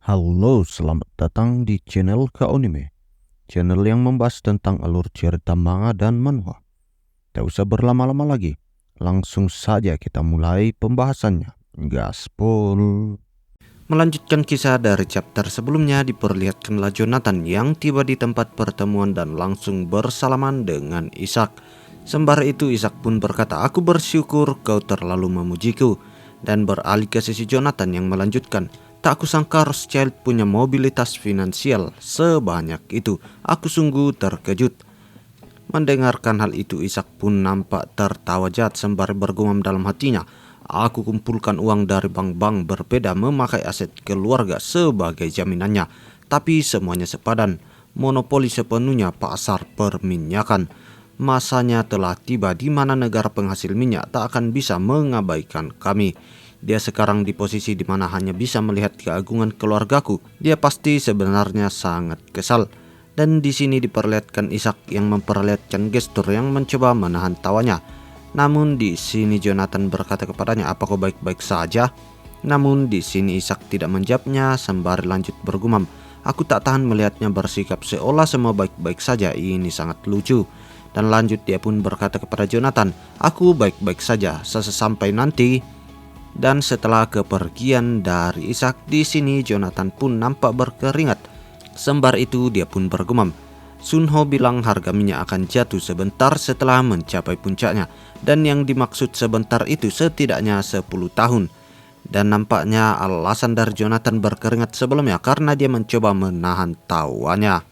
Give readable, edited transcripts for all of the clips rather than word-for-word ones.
Halo, selamat datang di channel Kaonime, channel yang membahas tentang alur cerita manga dan manhwa. Tak usah berlama-lama lagi, langsung saja kita mulai pembahasannya. Gaspol. Melanjutkan kisah dari chapter sebelumnya, diperlihatkanlah Jonathan yang tiba di tempat pertemuan dan langsung bersalaman dengan Ishak. Sembari itu Ishak pun berkata, "Aku bersyukur kau terlalu memujiku." Dan beralih ke sisi Jonathan yang melanjutkan, "Tak kusangka Rothschild punya mobilitas finansial sebanyak itu. Aku sungguh terkejut." Mendengarkan hal itu, Ishak pun nampak tertawa jahat sembari bergumam dalam hatinya, "Aku kumpulkan uang dari bank-bank berbeda, memakai aset keluarga sebagai jaminannya. Tapi semuanya sepadan, monopoli sepenuhnya pasar perminyakan. Masanya telah tiba di mana negara penghasil minyak tak akan bisa mengabaikan kami. Dia sekarang di posisi di mana hanya bisa melihat keagungan keluargaku. Dia pasti sebenarnya sangat kesal." Dan di sini diperlihatkan Ishak yang memperlihatkan gestur yang mencoba menahan tawanya. Namun di sini Jonathan berkata kepadanya, "Apa kau baik-baik saja?" Namun di sini Ishak tidak menjawabnya sembari lanjut bergumam, "Aku tak tahan melihatnya bersikap seolah semua baik-baik saja. Ini sangat lucu." Dan lanjut dia pun berkata kepada Jonathan, "Aku baik-baik saja sesampai nanti." Dan setelah kepergian dari Ishak, di sini Jonathan pun nampak berkeringat. Sembari itu dia pun bergumam, "Sunho bilang harga minyak akan jatuh sebentar setelah mencapai puncaknya. Dan yang dimaksud sebentar itu setidaknya 10 tahun. Dan nampaknya alasan dari Jonathan berkeringat sebelumnya karena dia mencoba menahan tawanya.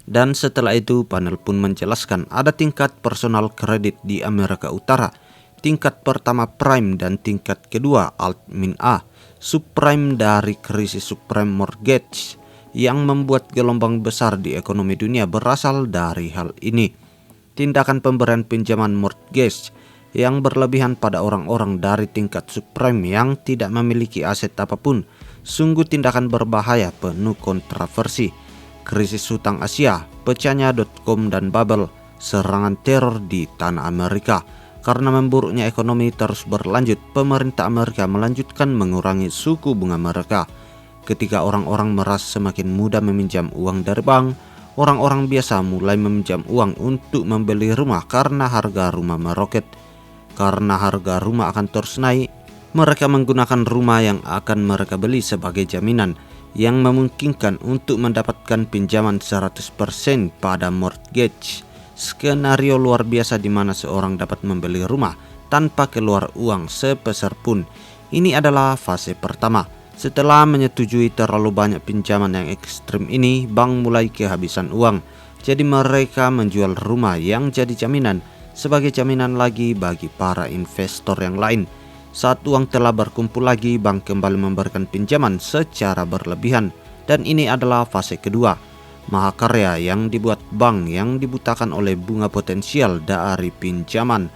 Dan setelah itu panel pun menjelaskan ada tingkat personal kredit di Amerika Utara. Tingkat pertama prime dan tingkat kedua alt-min A. Subprime dari krisis subprime mortgage yang membuat gelombang besar di ekonomi dunia berasal dari hal ini. Tindakan pemberian pinjaman mortgage yang berlebihan pada orang-orang dari tingkat subprime yang tidak memiliki aset apapun sungguh tindakan berbahaya penuh kontroversi. Krisis hutang Asia, pecahnya .com dan bubble, serangan teror di tanah Amerika. Karena memburuknya ekonomi terus berlanjut, pemerintah Amerika melanjutkan mengurangi suku bunga mereka. Ketika orang-orang merasa semakin mudah meminjam uang dari bank, orang-orang biasa mulai meminjam uang untuk membeli rumah karena harga rumah meroket. Karena harga rumah akan terus naik, mereka menggunakan rumah yang akan mereka beli sebagai jaminan yang memungkinkan untuk mendapatkan pinjaman 100% pada mortgage. Skenario luar biasa di mana seorang dapat membeli rumah tanpa keluar uang sepeser pun. Ini adalah fase pertama. Setelah menyetujui terlalu banyak pinjaman yang ekstrim ini, bank mulai kehabisan uang. Jadi mereka menjual rumah yang jadi jaminan sebagai jaminan lagi bagi para investor yang lain. Saat uang telah berkumpul lagi, bank kembali memberikan pinjaman secara berlebihan. Dan ini adalah fase kedua. Mahakarya yang dibuat bank yang dibutakan oleh bunga potensial dari pinjaman.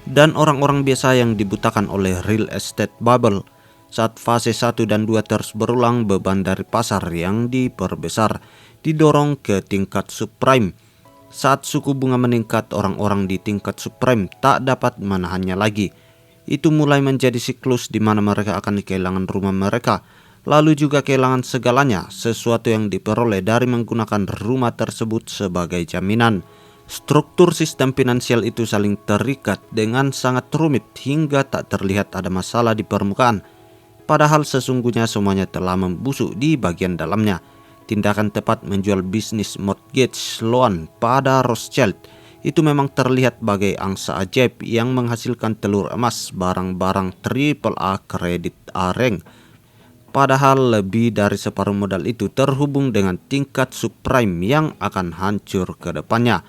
Dan orang-orang biasa yang dibutakan oleh real estate bubble. Saat fase 1 dan 2 terus berulang, beban dari pasar yang diperbesar didorong ke tingkat subprime. Saat suku bunga meningkat, orang-orang di tingkat subprime tak dapat menahannya lagi. Itu mulai menjadi siklus di mana mereka akan kehilangan rumah mereka, lalu juga kehilangan segalanya, sesuatu yang diperoleh dari menggunakan rumah tersebut sebagai jaminan. Struktur sistem finansial itu saling terikat dengan sangat rumit hingga tak terlihat ada masalah di permukaan. Padahal sesungguhnya semuanya telah membusuk di bagian dalamnya. Tindakan tepat menjual bisnis mortgage loan pada Rothschild itu memang terlihat bagai angsa ajaib yang menghasilkan telur emas, barang-barang AAA kredit areng. Padahal lebih dari separuh modal itu terhubung dengan tingkat subprime yang akan hancur ke depannya.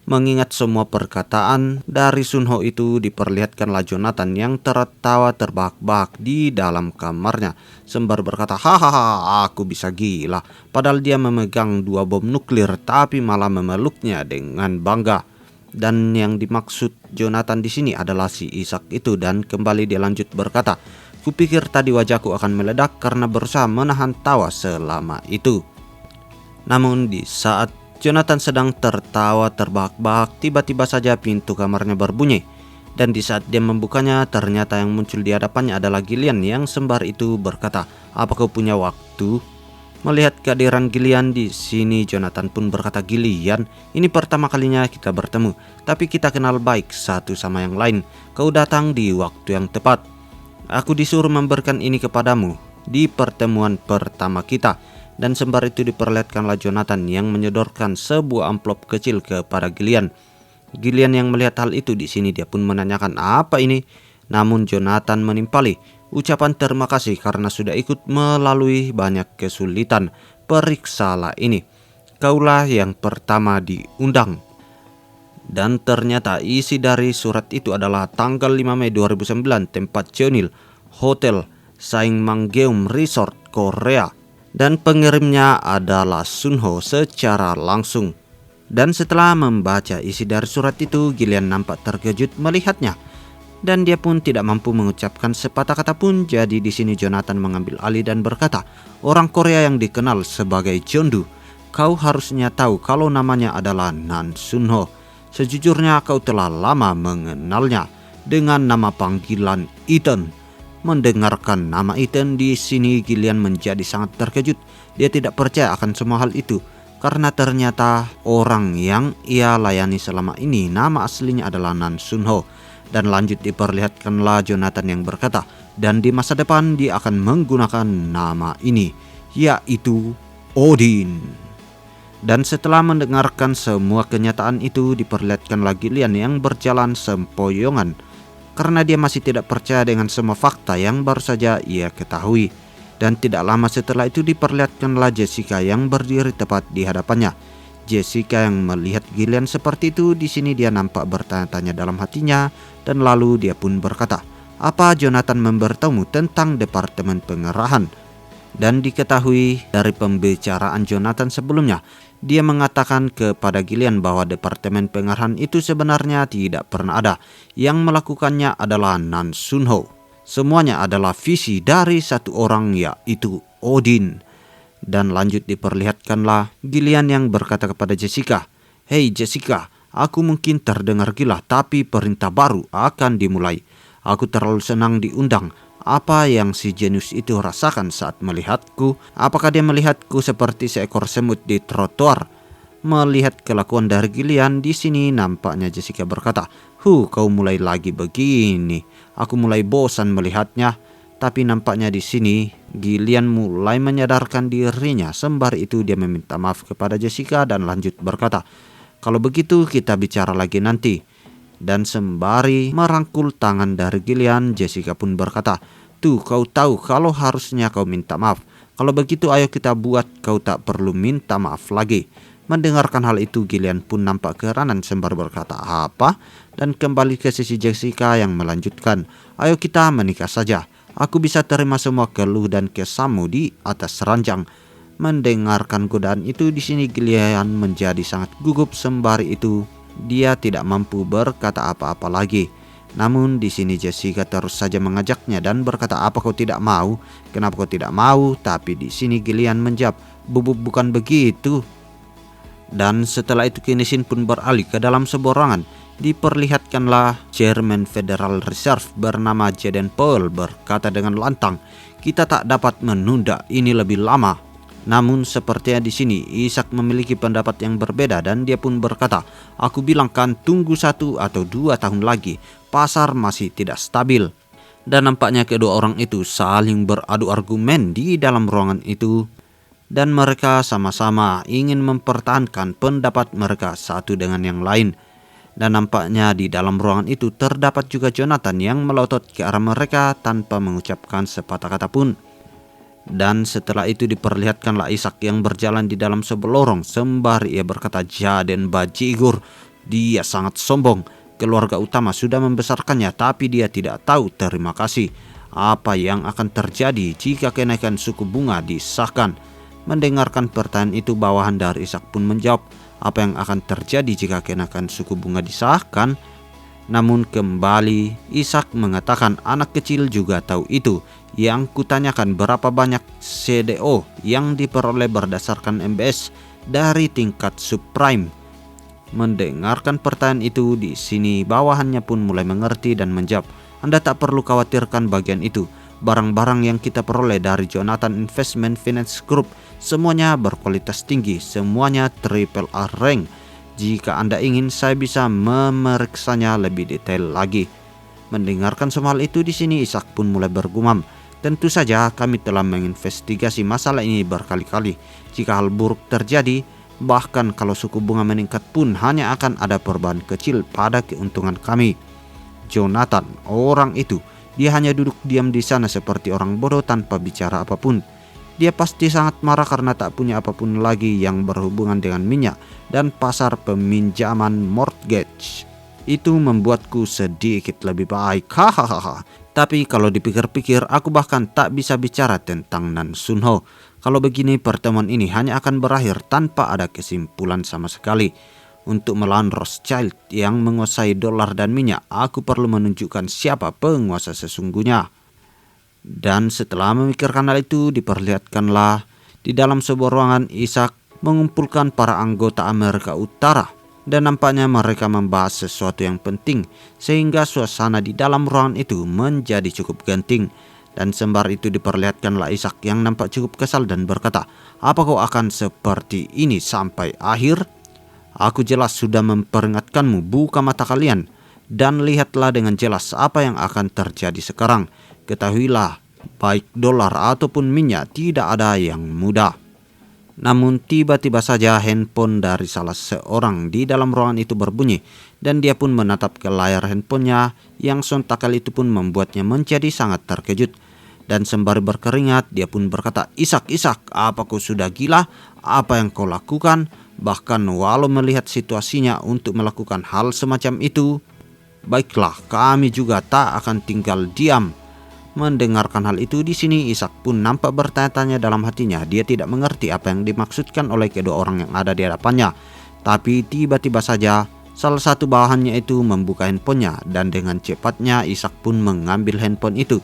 Mengingat semua perkataan dari Sunho itu, diperlihatkanlah Jonathan yang tertawa terbahak-bahak di dalam kamarnya sembari berkata, "Hahaha, aku bisa gila." Padahal dia memegang 2 bom nuklir tapi malah memeluknya dengan bangga. Dan yang dimaksud Jonathan di sini adalah si Ishak itu, dan kembali dia lanjut berkata, "Kupikir tadi wajahku akan meledak karena berusaha menahan tawa selama itu." Namun di saat Jonathan sedang tertawa terbahak-bahak, tiba-tiba saja pintu kamarnya berbunyi. Dan di saat dia membukanya, ternyata yang muncul di hadapannya adalah Gillian yang sembari itu berkata, "Apa kau punya waktu?" Melihat kehadiran Gillian di sini, Jonathan pun berkata, "Gillian, ini pertama kalinya kita bertemu, tapi kita kenal baik satu sama yang lain. Kau datang di waktu yang tepat. Aku disuruh memberikan ini kepadamu di pertemuan pertama kita." Dan sembari itu diperlihatkanlah Jonathan yang menyodorkan sebuah amplop kecil kepada Gillian. Gillian yang melihat hal itu di sini, dia pun menanyakan, "Apa ini?" Namun Jonathan menimpali ucapan terima kasih karena sudah ikut melalui banyak kesulitan. "Periksalah ini. Kaulah yang pertama diundang." Dan ternyata isi dari surat itu adalah tanggal 5 Mei 2009, tempat Jeonil, Hotel Sangmangeum Resort, Korea. Dan pengirimnya adalah Sunho secara langsung. Dan setelah membaca isi dari surat itu, Gillian nampak terkejut melihatnya. Dan dia pun tidak mampu mengucapkan sepatah kata pun. Jadi di sini Jonathan mengambil alih dan berkata, "Orang Korea yang dikenal sebagai Jeondu, kau harusnya tahu kalau namanya adalah Nan Sunho. Sejujurnya kau telah lama mengenalnya dengan nama panggilan Ethan." Mendengarkan nama Ethan di sini, Gillian menjadi sangat terkejut. Dia tidak percaya akan semua hal itu. Karena ternyata orang yang ia layani selama ini nama aslinya adalah Nan Sunho. Dan lanjut diperlihatkanlah Jonathan yang berkata, dan di masa depan dia akan menggunakan nama ini, yaitu Odin. Dan setelah mendengarkan semua kenyataan itu, diperlihatkanlah Gillian yang berjalan sempoyongan. Karena dia masih tidak percaya dengan semua fakta yang baru saja ia ketahui. Dan tidak lama setelah itu diperlihatkanlah Jessica yang berdiri tepat di hadapannya. Jessica yang melihat Gillian seperti itu, di sini dia nampak bertanya-tanya dalam hatinya, dan lalu dia pun berkata, "Apa Jonathan memberitahumu tentang Departemen Pengerahan?" Dan diketahui dari pembicaraan Jonathan sebelumnya, dia mengatakan kepada Gillian bahwa Departemen Pengerahan itu sebenarnya tidak pernah ada. Yang melakukannya adalah Nan Sunho. Semuanya adalah visi dari satu orang, yaitu Odin. Dan lanjut diperlihatkanlah Gillian yang berkata kepada Jessica, "Hei Jessica, aku mungkin terdengar gila, tapi perintah baru akan dimulai. Aku terlalu senang diundang. Apa yang si jenius itu rasakan saat melihatku? Apakah dia melihatku seperti seekor semut di trotoar?" Melihat kelakuan dari Gillian di sini, nampaknya Jessica berkata, Kau mulai lagi begini. Aku mulai bosan melihatnya." Tapi nampaknya di sini Gillian mulai menyadarkan dirinya. Sembari itu dia meminta maaf kepada Jessica dan lanjut berkata, "Kalau begitu kita bicara lagi nanti." Dan sembari merangkul tangan dari Gillian, Jessica pun berkata, "Tuh, kau tahu kalau harusnya kau minta maaf. Kalau begitu ayo kita buat kau tak perlu minta maaf lagi." Mendengarkan hal itu, Gillian pun nampak keheranan sembari berkata, "Apa?" Dan kembali ke sisi Jessica yang melanjutkan, "Ayo kita menikah saja. Aku bisa terima semua keluh dan kesahmu di atas ranjang." Mendengarkan godaan itu, di sini Gillian menjadi sangat gugup. Sembari itu dia tidak mampu berkata apa-apa lagi. Namun di sini Jessica terus saja mengajaknya dan berkata, "Apa kau tidak mau? Kenapa kau tidak mau?" Tapi di sini Gillian menjawab, Bukan begitu." Dan setelah itu Kinesin pun beralih ke dalam sebuah ruangan. Diperlihatkanlah Chairman Federal Reserve bernama Jaden Powell berkata dengan lantang, "Kita tak dapat menunda ini lebih lama." Namun sepertinya di sini Ishak memiliki pendapat yang berbeda dan dia pun berkata, "Aku bilang kan tunggu 1 atau 2 tahun lagi. Pasar masih tidak stabil." Dan nampaknya kedua orang itu saling beradu argumen di dalam ruangan itu. Dan mereka sama-sama ingin mempertahankan pendapat mereka satu dengan yang lain. Dan nampaknya di dalam ruangan itu terdapat juga Jonathan yang melotot ke arah mereka tanpa mengucapkan sepatah kata pun. Dan setelah itu diperlihatkanlah Ishak yang berjalan di dalam sebuah lorong sembari ia berkata, "Jaden bajigur, dia sangat sombong. Keluarga utama sudah membesarkannya tapi dia tidak tahu terima kasih. Apa yang akan terjadi jika kenaikan suku bunga disahkan?" Mendengarkan pertanyaan itu, bawahan dari Ishak pun menjawab, "Apa yang akan terjadi jika kenaikan suku bunga disahkan?" Namun kembali Ishak mengatakan, "Anak kecil juga tahu itu. Yang kutanyakan berapa banyak CDO yang diperoleh berdasarkan MBS dari tingkat subprime." Mendengarkan pertanyaan itu, di sini bawahannya pun mulai mengerti dan menjawab, "Anda tak perlu khawatirkan bagian itu. Barang-barang yang kita peroleh dari Jonathan Investment Finance Group semuanya berkualitas tinggi, semuanya triple R rank. Jika Anda ingin, saya bisa memeriksanya lebih detail lagi." Mendengarkan semua hal itu, di sini Ishak pun mulai bergumam, "Tentu saja kami telah menginvestigasi masalah ini berkali-kali. Jika hal buruk terjadi, bahkan kalau suku bunga meningkat pun hanya akan ada perubahan kecil pada keuntungan kami." Jonathan, orang itu, dia hanya duduk diam di sana seperti orang bodoh tanpa bicara apapun. Dia pasti sangat marah karena tak punya apapun lagi yang berhubungan dengan minyak dan pasar peminjaman mortgage. Itu membuatku sedikit lebih baik. Hahaha. Tapi kalau dipikir-pikir, aku bahkan tak bisa bicara tentang Nan Sunho. Kalau begini, pertemuan ini hanya akan berakhir tanpa ada kesimpulan sama sekali. Untuk melawan Rothschild yang menguasai dolar dan minyak, aku perlu menunjukkan siapa penguasa sesungguhnya. Dan setelah memikirkan hal itu, diperlihatkanlah di dalam sebuah ruangan Ishak mengumpulkan para anggota Amerika Utara. Dan nampaknya mereka membahas sesuatu yang penting, sehingga suasana di dalam ruangan itu menjadi cukup genting. Dan sembari itu diperlihatkanlah Ishak yang nampak cukup kesal dan berkata, "Apa kau akan seperti ini sampai akhir? Aku jelas sudah memperingatkanmu, buka mata kalian, dan lihatlah dengan jelas apa yang akan terjadi sekarang. Ketahuilah, baik dolar ataupun minyak tidak ada yang mudah." Namun tiba-tiba saja handphone dari salah seorang di dalam ruangan itu berbunyi, dan dia pun menatap ke layar handphonenya yang sontak kali itu pun membuatnya menjadi sangat terkejut. Dan sembari berkeringat, dia pun berkata, Ishak, apa kau sudah gila? Apa yang kau lakukan? Bahkan walau melihat situasinya untuk melakukan hal semacam itu, baiklah, kami juga tak akan tinggal diam." Mendengarkan hal itu, di sini Ishak pun nampak bertanya-tanya dalam hatinya. Dia tidak mengerti apa yang dimaksudkan oleh kedua orang yang ada di hadapannya. Tapi tiba-tiba saja salah satu bawahannya itu membuka handphonenya, dan dengan cepatnya Ishak pun mengambil handphone itu.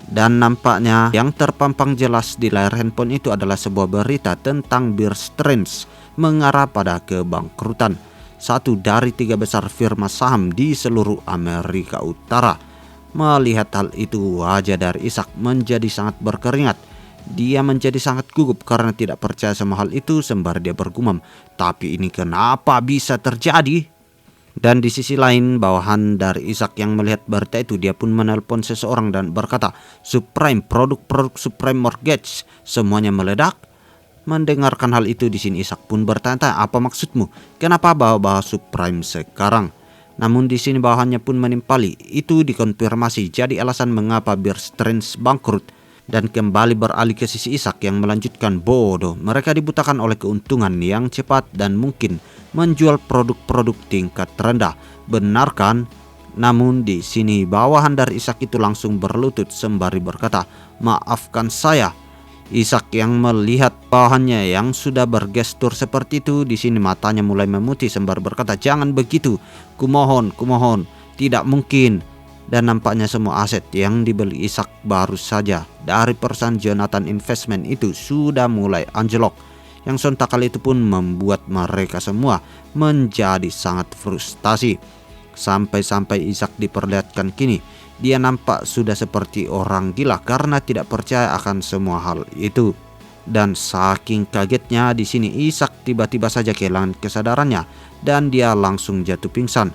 Dan nampaknya yang terpampang jelas di layar handphone itu adalah sebuah berita tentang Bear Stearns mengarah pada kebangkrutan, satu dari 3 besar firma saham di seluruh Amerika Utara. Melihat hal itu, wajah dari Ishak menjadi sangat berkeringat. Dia menjadi sangat gugup karena tidak percaya sama hal itu, sembari dia bergumam, "Tapi ini kenapa bisa terjadi?" Dan di sisi lain, bawahan dari Ishak yang melihat berita itu, dia pun menelpon seseorang dan berkata, "Subprime, produk-produk subprime mortgage semuanya meledak." Mendengarkan hal itu, di sini Ishak pun bertanya, "Apa maksudmu? Kenapa bawa-bawa subprime sekarang?" Namun di sini bawahannya pun menimpali, itu dikonfirmasi jadi alasan mengapa Bear Stearns bangkrut. Dan kembali beralih ke sisi Ishak yang melanjutkan, "Bodoh, mereka dibutakan oleh keuntungan yang cepat dan mungkin menjual produk-produk tingkat rendah. Benar kan?" Namun di sini bawahan dari Ishak itu langsung berlutut sembari berkata, "Maafkan saya." Ishak yang melihat bawahannya yang sudah bergestur seperti itu, di sini matanya mulai memutih sembari berkata, "Jangan begitu, kumohon, tidak mungkin." Dan nampaknya semua aset yang dibeli Ishak baru saja dari perusahaan Jonathan Investment itu sudah mulai anjlok. Yang sontak kali itu pun membuat mereka semua menjadi sangat frustasi. Sampai-sampai Ishak diperlihatkan kini dia nampak sudah seperti orang gila karena tidak percaya akan semua hal itu. Dan saking kagetnya, di sini Ishak tiba-tiba saja kehilangan kesadarannya dan dia langsung jatuh pingsan.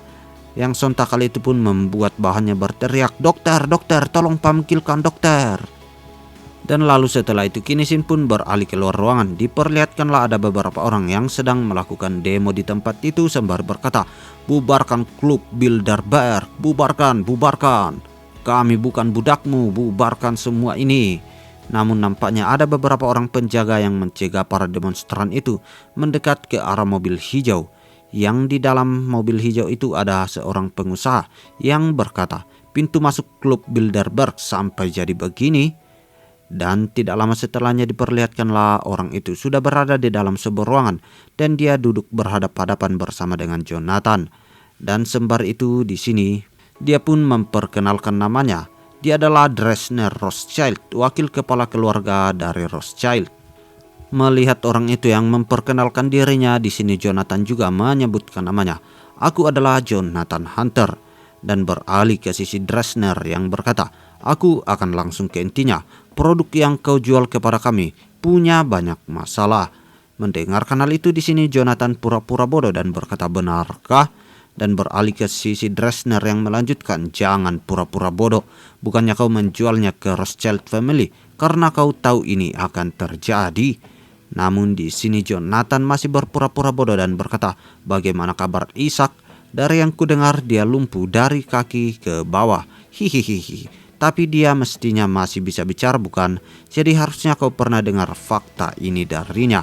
Yang sontak kali itu pun membuat bawahannya berteriak, dokter, tolong panggilkan dokter." Dan lalu setelah itu Kinesin pun beralih keluar ruangan. Diperlihatkanlah ada beberapa orang yang sedang melakukan demo di tempat itu sembari berkata, "Bubarkan klub Bilderberg, bubarkan. Kami bukan budakmu, bubarkan semua ini." Namun nampaknya ada beberapa orang penjaga yang mencegah para demonstran itu mendekat ke arah mobil hijau. Yang di dalam mobil hijau itu ada seorang pengusaha yang berkata, "Pintu masuk klub Bilderberg sampai jadi begini." Dan tidak lama setelahnya diperlihatkanlah orang itu sudah berada di dalam sebuah ruangan dan dia duduk berhadap-hadapan bersama dengan Jonathan. Dan sembari itu di sini dia pun memperkenalkan namanya. Dia adalah Dresner Rothschild, wakil kepala keluarga dari Rothschild. Melihat orang itu yang memperkenalkan dirinya, di sini Jonathan juga menyebutkan namanya. Aku adalah Jonathan Hunter, dan beralih ke sisi Dresner yang berkata, aku akan langsung ke intinya. Produk yang kau jual kepada kami punya banyak masalah. Mendengarkan hal itu, di sini Jonathan pura-pura bodoh dan berkata, benarkah? Dan beralih ke sisi Dresner yang melanjutkan, jangan pura-pura bodoh. Bukannya kau menjualnya ke Rothschild Family karena kau tahu ini akan terjadi. Namun di sini Jonathan masih berpura-pura bodoh dan berkata, bagaimana kabar Ishak? Dari yang kudengar dia lumpuh dari kaki ke bawah. Hihihihi. Tapi dia mestinya masih bisa bicara, bukan? Jadi harusnya kau pernah dengar fakta ini darinya.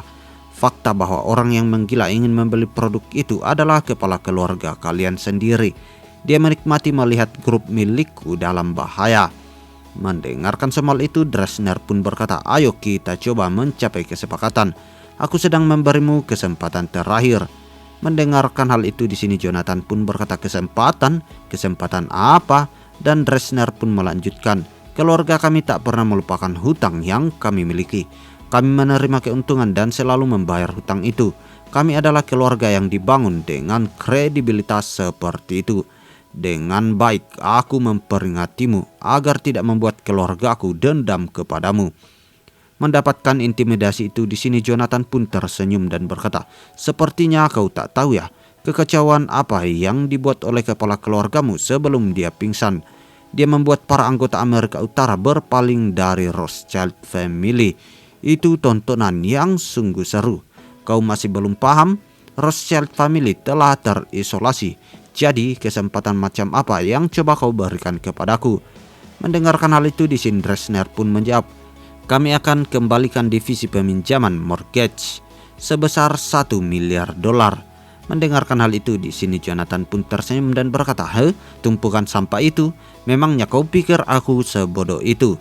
Fakta bahwa orang yang menggila ingin membeli produk itu adalah kepala keluarga kalian sendiri. Dia menikmati melihat grup milikku dalam bahaya. Mendengarkan soal itu, Dresner pun berkata, ayo kita coba mencapai kesepakatan. Aku sedang memberimu kesempatan terakhir. Mendengarkan hal itu, di sini Jonathan pun berkata, kesempatan? Kesempatan apa? Dan Dresner pun melanjutkan, keluarga kami tak pernah melupakan hutang yang kami miliki. Kami menerima keuntungan dan selalu membayar hutang itu. Kami adalah keluarga yang dibangun dengan kredibilitas seperti itu. Dengan baik aku memperingatimu agar tidak membuat keluargaku dendam kepadamu. Mendapatkan intimidasi itu, di sini Jonathan pun tersenyum dan berkata, sepertinya kau tak tahu ya, kekacauan apa yang dibuat oleh kepala keluargamu sebelum dia pingsan. Dia membuat para anggota Amerika Utara berpaling dari Rothschild Family. Itu tontonan yang sungguh seru. Kau masih belum paham? Rothschild Family telah terisolasi. Jadi kesempatan macam apa yang coba kau berikan kepadaku? Mendengarkan hal itu, di sini Dresner pun menjawab, kami akan kembalikan divisi peminjaman mortgage sebesar $1 miliar. Mendengarkan hal itu, di sini Jonathan pun tersenyum dan berkata, tumpukan sampah itu, memangnya kau pikir aku sebodoh itu?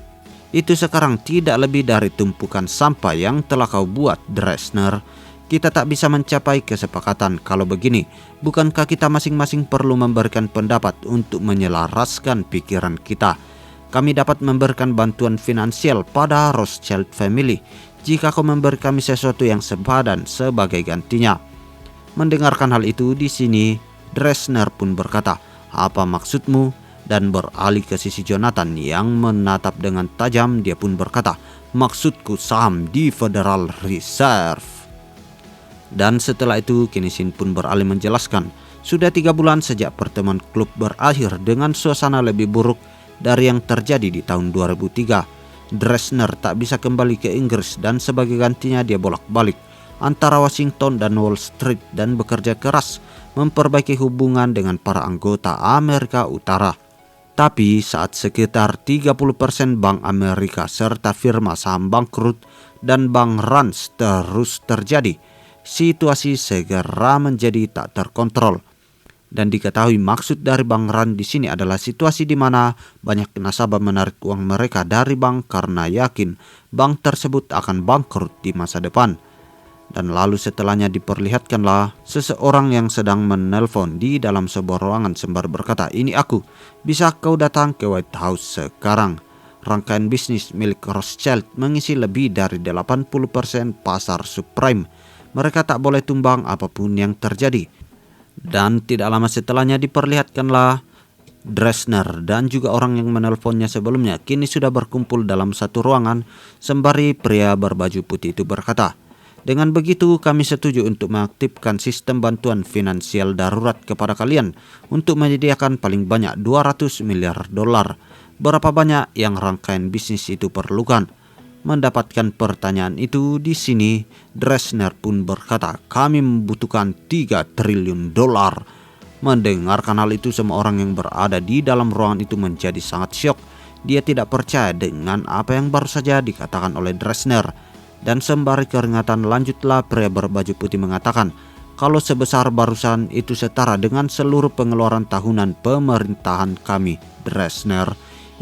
Itu sekarang tidak lebih dari tumpukan sampah yang telah kau buat, Dresner. Kita tak bisa mencapai kesepakatan kalau begini. Bukankah kita masing-masing perlu memberikan pendapat untuk menyelaraskan pikiran kita? Kami dapat memberikan bantuan finansial pada Rothschild Family jika kau memberi kami sesuatu yang sepadan sebagai gantinya. Mendengarkan hal itu, di sini Dresner pun berkata, apa maksudmu? Dan beralih ke sisi Jonathan yang menatap dengan tajam, dia pun berkata, maksudku saham di Federal Reserve. Dan setelah itu Kinisin pun beralih menjelaskan, sudah 3 bulan sejak pertemuan klub berakhir dengan suasana lebih buruk dari yang terjadi di tahun 2003. Dresner tak bisa kembali ke Inggris dan sebagai gantinya dia bolak-balik antara Washington dan Wall Street dan bekerja keras memperbaiki hubungan dengan para anggota Amerika Utara. Tapi saat sekitar 30% bank Amerika serta firma saham bangkrut dan bank runs terus terjadi, situasi segera menjadi tak terkontrol. Dan diketahui maksud dari bank run di sini adalah situasi di mana banyak nasabah menarik uang mereka dari bank karena yakin bank tersebut akan bangkrut di masa depan. Dan lalu setelahnya diperlihatkanlah seseorang yang sedang menelpon di dalam sebuah ruangan sembari berkata, ini aku, bisa kau datang ke White House sekarang. Rangkaian bisnis milik Rothschild mengisi lebih dari 80% pasar subprime. Mereka tak boleh tumbang apapun yang terjadi. Dan tidak lama setelahnya diperlihatkanlah Dresner dan juga orang yang menelponnya sebelumnya kini sudah berkumpul dalam satu ruangan sembari pria berbaju putih itu berkata, dengan begitu kami setuju untuk mengaktifkan sistem bantuan finansial darurat kepada kalian untuk menyediakan paling banyak $200 miliar. Berapa banyak yang rangkaian bisnis itu perlukan? Mendapatkan pertanyaan itu, di sini Dresner pun berkata, kami membutuhkan $3 triliun. Mendengarkan hal itu, semua orang yang berada di dalam ruangan itu menjadi sangat syok. Dia tidak percaya dengan apa yang baru saja dikatakan oleh Dresner. Dan sembari keringatan lanjutlah pria berbaju putih mengatakan, kalau sebesar barusan itu setara dengan seluruh pengeluaran tahunan pemerintahan kami, Dresner.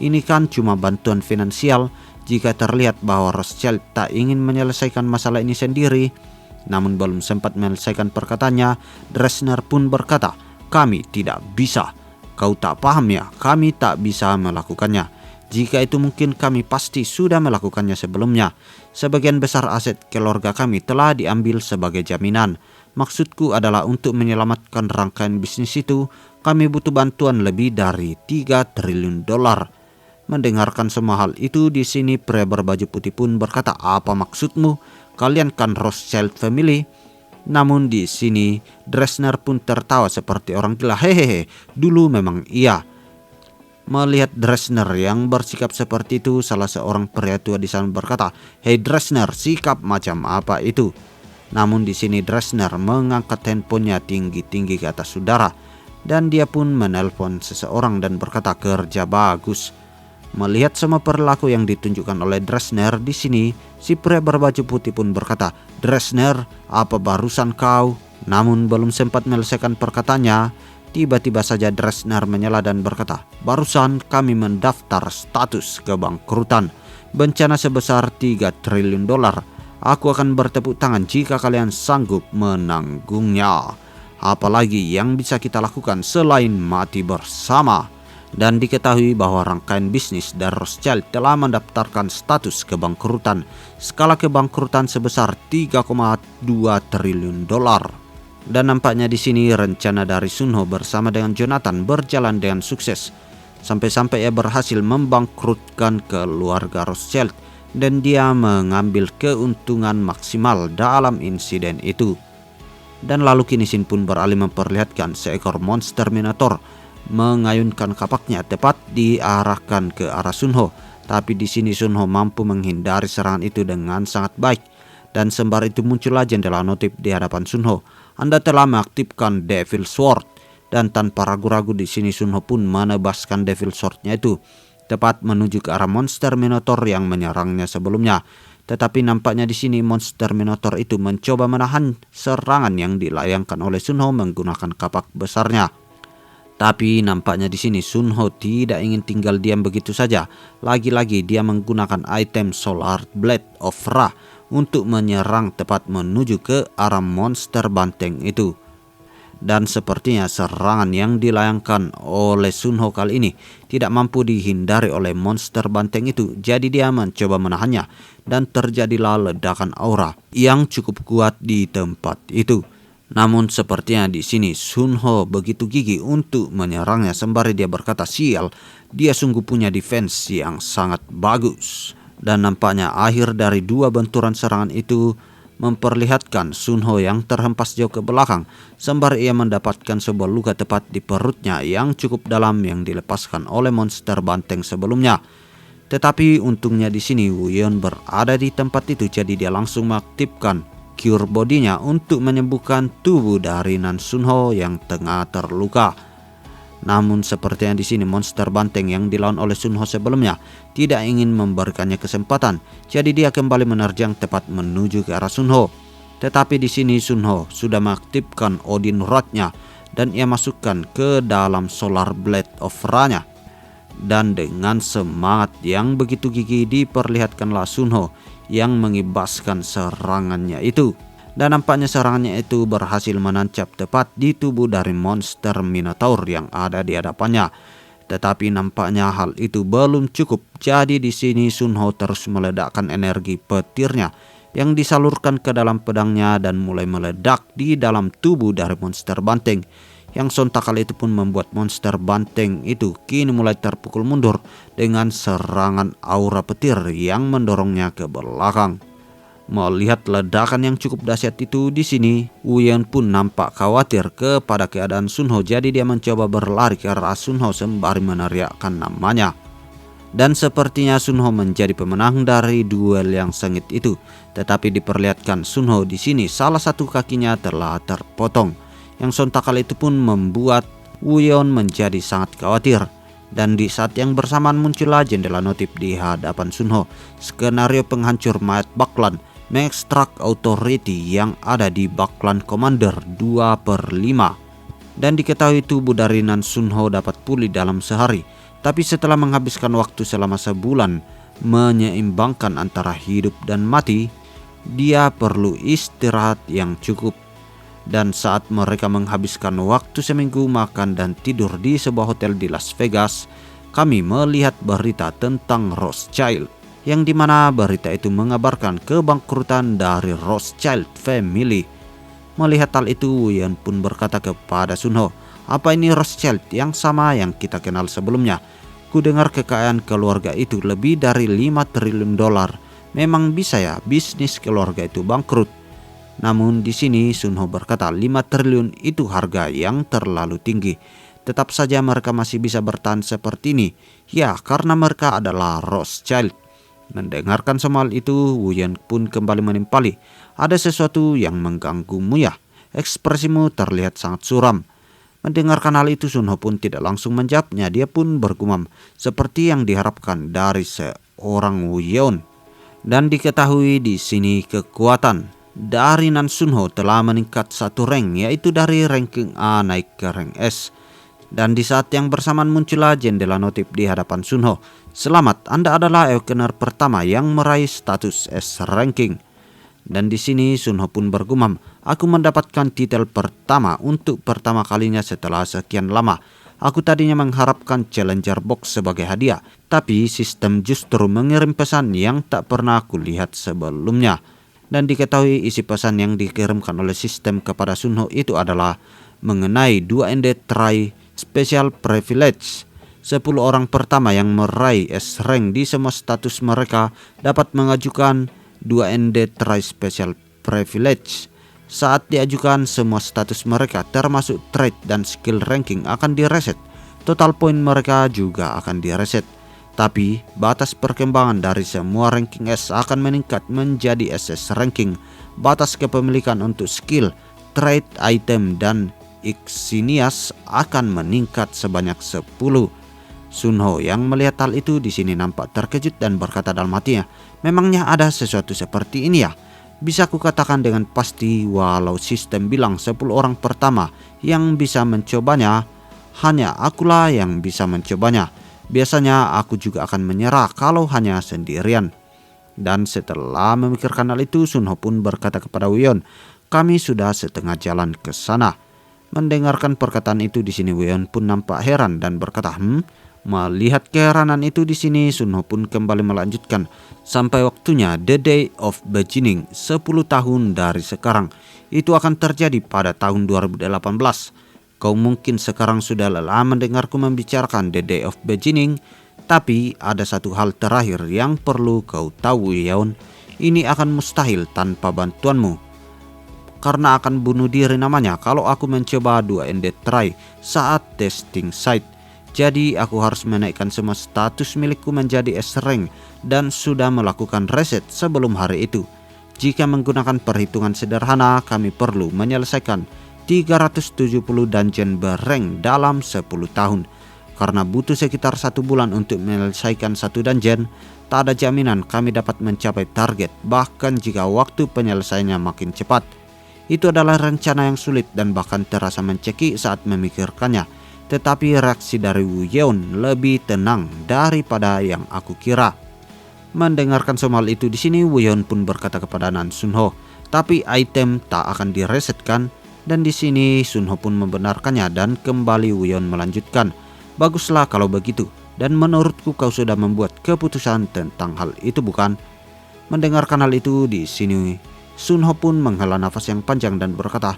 Ini kan cuma bantuan finansial. Jika terlihat bahwa Rothschild tak ingin menyelesaikan masalah ini sendiri. Namun belum sempat menyelesaikan perkataannya, Dresner pun berkata, kami tidak bisa. Kau tak paham ya, kami tak bisa melakukannya. Jika itu mungkin, kami pasti sudah melakukannya sebelumnya. Sebagian besar aset keluarga kami telah diambil sebagai jaminan. Maksudku adalah untuk menyelamatkan rangkaian bisnis itu, kami butuh bantuan lebih dari 3 triliun dolar. Mendengarkan semua hal itu, di sini pria berbaju putih pun berkata, "Apa maksudmu? Kalian kan Rothschild family?" Namun di sini Dresner pun tertawa seperti orang gila. "Hehehe, dulu memang iya." Melihat Dresner yang bersikap seperti itu, salah seorang pria tua di sana berkata, "Hei Dresner, sikap macam apa itu?" Namun di sini Dresner mengangkat handphonenya tinggi-tinggi ke atas udara, dan dia pun menelpon seseorang dan berkata, "Kerja bagus." Melihat semua perilaku yang ditunjukkan oleh Dresner di sini, si pria berbaju putih pun berkata, "Dresner, apa barusan kau?" Namun belum sempat menyelesaikan perkataannya, tiba-tiba saja Dresner menyela dan berkata, "Barusan kami mendaftar status kebangkrutan. Bencana sebesar 3 triliun dolar. Aku akan bertepuk tangan jika kalian sanggup menanggungnya. Apalagi yang bisa kita lakukan selain mati bersama?" Dan diketahui bahwa rangkaian bisnis dari Rothschild telah mendaftarkan status kebangkrutan, skala kebangkrutan sebesar 3,2 triliun dolar. Dan nampaknya di sini rencana dari Sunho bersama dengan Jonathan berjalan dengan sukses, sampai-sampai ia berhasil membangkrutkan keluarga Rothschild dan dia mengambil keuntungan maksimal dalam insiden itu. Dan lalu kini Shin pun beralih memperlihatkan seekor monster Minotaur mengayunkan kapaknya tepat diarahkan ke arah Sunho. Tapi di sini Sunho mampu menghindari serangan itu dengan sangat baik. Dan sembari itu muncullah jendela notif di hadapan Sunho. "Anda telah mengaktifkan Devil Sword." Dan tanpa ragu-ragu di sini Sunho pun menebaskan Devil Sword-nya itu tepat menuju ke arah monster Minotaur yang menyerangnya sebelumnya. Tetapi nampaknya di sini monster Minotaur itu mencoba menahan serangan yang dilayangkan oleh Sunho menggunakan kapak besarnya. Tapi nampaknya di sini Sunho tidak ingin tinggal diam begitu saja. Lagi-lagi dia menggunakan item Solar Blade of Ra untuk menyerang tepat menuju ke arah monster banteng itu. Dan sepertinya serangan yang dilayangkan oleh Sunho kali ini tidak mampu dihindari oleh monster banteng itu. Jadi dia mencoba menahannya dan terjadilah ledakan aura yang cukup kuat di tempat itu. Namun sepertinya di sini Sunho begitu gigih untuk menyerangnya sembari dia berkata, "Sial, dia sungguh punya defense yang sangat bagus." Dan nampaknya akhir dari 2 benturan serangan itu memperlihatkan Sunho yang terhempas jauh ke belakang sembari ia mendapatkan sebuah luka tepat di perutnya yang cukup dalam yang dilepaskan oleh monster banteng sebelumnya. Tetapi untungnya di sini Wuyon berada di tempat itu, jadi dia langsung mengaktifkan Cure Body-nya untuk menyembuhkan tubuh dari Nan Sunho yang tengah terluka. Namun sepertinya di sini monster banteng yang dilawan oleh Sunho sebelumnya tidak ingin memberikannya kesempatan, jadi dia kembali menerjang tepat menuju ke arah Sunho. Tetapi di sini Sunho sudah mengaktifkan Odin Rod-nya dan ia masukkan ke dalam Solar Blade of Ra-nya. Dan dengan semangat yang begitu gigih diperlihatkanlah Sunho yang mengibaskan serangannya itu. Dan nampaknya serangannya itu berhasil menancap tepat di tubuh dari monster Minotaur yang ada di hadapannya. Tetapi nampaknya hal itu belum cukup. Jadi di sini Sunho terus meledakkan energi petirnya yang disalurkan ke dalam pedangnya dan mulai meledak di dalam tubuh dari monster banteng. Yang sontak kali itu pun membuat monster banteng itu kini mulai terpukul mundur dengan serangan aura petir yang mendorongnya ke belakang. Melihat ledakan yang cukup dahsyat itu di sini, Wuyon pun nampak khawatir kepada keadaan Sunho, jadi dia mencoba berlari ke arah Sunho sembari meneriakkan namanya. Dan sepertinya Sunho menjadi pemenang dari duel yang sengit itu. Tetapi diperlihatkan Sunho di sini salah satu kakinya telah terpotong. Yang sontak kali itu pun membuat Wuyon menjadi sangat khawatir. Dan di saat yang bersamaan muncullah jendela notif di hadapan Sunho. Skenario penghancur mayat Baklan mengekstrak authority yang ada di Baklan Commander 2/5. Dan diketahui tubuh dari Nan Sunho dapat pulih dalam sehari. Tapi setelah menghabiskan waktu selama sebulan menyeimbangkan antara hidup dan mati, dia perlu istirahat yang cukup. Dan saat mereka menghabiskan waktu seminggu makan dan tidur di sebuah hotel di Las Vegas, kami melihat berita tentang Rothschild, yang dimana berita itu mengabarkan kebangkrutan dari Rothschild family. Melihat hal itu, Won pun berkata kepada Sunho, "Apa ini Rothschild yang sama yang kita kenal sebelumnya? Ku dengar kekayaan keluarga itu lebih dari 5 triliun dolar. Memang bisa ya bisnis keluarga itu bangkrut?" Namun di sini Sunho berkata 5 triliun itu harga yang terlalu tinggi. Tetap saja mereka masih bisa bertahan seperti ini. Ya, karena mereka adalah Rothschild. Mendengarkan soal itu, Won pun kembali menimpali. "Ada sesuatu yang mengganggumu ya? Ekspresimu terlihat sangat suram." Mendengarkan hal itu, Sunho pun tidak langsung menjawabnya. Dia pun bergumam seperti yang diharapkan dari seorang Won. Dan diketahui di sini kekuatan dari Nan Sunho telah meningkat 1 rank, yaitu dari ranking A naik ke rank S. Dan di saat yang bersamaan muncullah jendela notif di hadapan Sunho. "Selamat, Anda adalah awakener pertama yang meraih status S ranking." Dan di sini Sunho pun bergumam, "Aku mendapatkan titel pertama untuk pertama kalinya setelah sekian lama. Aku tadinya mengharapkan Challenger Box sebagai hadiah, tapi sistem justru mengirim pesan yang tak pernah aku lihat sebelumnya." Dan diketahui isi pesan yang dikirimkan oleh sistem kepada Sunho itu adalah mengenai 2ND Try Special Privilege. 10 orang pertama yang meraih S rank di semua status mereka dapat mengajukan 2ND Try Special Privilege. Saat diajukan, semua status mereka termasuk trait dan skill ranking akan direset. Total poin mereka juga akan direset. Tapi batas perkembangan dari semua ranking S akan meningkat menjadi SS ranking. Batas kepemilikan untuk skill, trait, item, dan Ixinias akan meningkat sebanyak 10. Sunho yang melihat hal itu di sini nampak terkejut dan berkata dalam hatinya, "Memangnya ada sesuatu seperti ini ya? Bisa kukatakan dengan pasti walau sistem bilang 10 orang pertama yang bisa mencobanya, hanya akulah yang bisa mencobanya. Biasanya aku juga akan menyerah kalau hanya sendirian." Dan setelah memikirkan hal itu, Sunho pun berkata kepada Won, "Kami sudah setengah jalan ke sana." Mendengarkan perkataan itu di sini, Won pun nampak heran dan berkata, Melihat keheranan itu di sini, Sunho pun kembali melanjutkan, "Sampai waktunya the day of beginning, 10 tahun dari sekarang. Itu akan terjadi pada tahun 2018. Kau mungkin sekarang sudah lelah mendengarku membicarakan the day of beginning, tapi ada satu hal terakhir yang perlu kau tahu, Won. Ini akan mustahil tanpa bantuanmu. Karena akan bunuh diri namanya kalau aku mencoba 2ND Try saat testing site. Jadi aku harus menaikkan semua status milikku menjadi S rank dan sudah melakukan reset sebelum hari itu. Jika menggunakan perhitungan sederhana, kami perlu menyelesaikan 370 dungeon berrank dalam 10 tahun. Karena butuh sekitar 1 bulan untuk menyelesaikan 1 dungeon, tak ada jaminan kami dapat mencapai target, bahkan jika waktu penyelesaiannya makin cepat. Itu adalah rencana yang sulit dan bahkan terasa mencekik saat memikirkannya. Tetapi reaksi dari Won lebih tenang daripada yang aku kira. Mendengarkan soal itu di sini, Won pun berkata kepada Nan Sunho, "Tapi item tak akan diresetkan?" Dan di sini Sunho pun membenarkannya dan kembali Won melanjutkan, "Baguslah kalau begitu. Dan menurutku kau sudah membuat keputusan tentang hal itu, bukan?" Mendengarkan hal itu di sini, Sunho pun menghela nafas yang panjang dan berkata,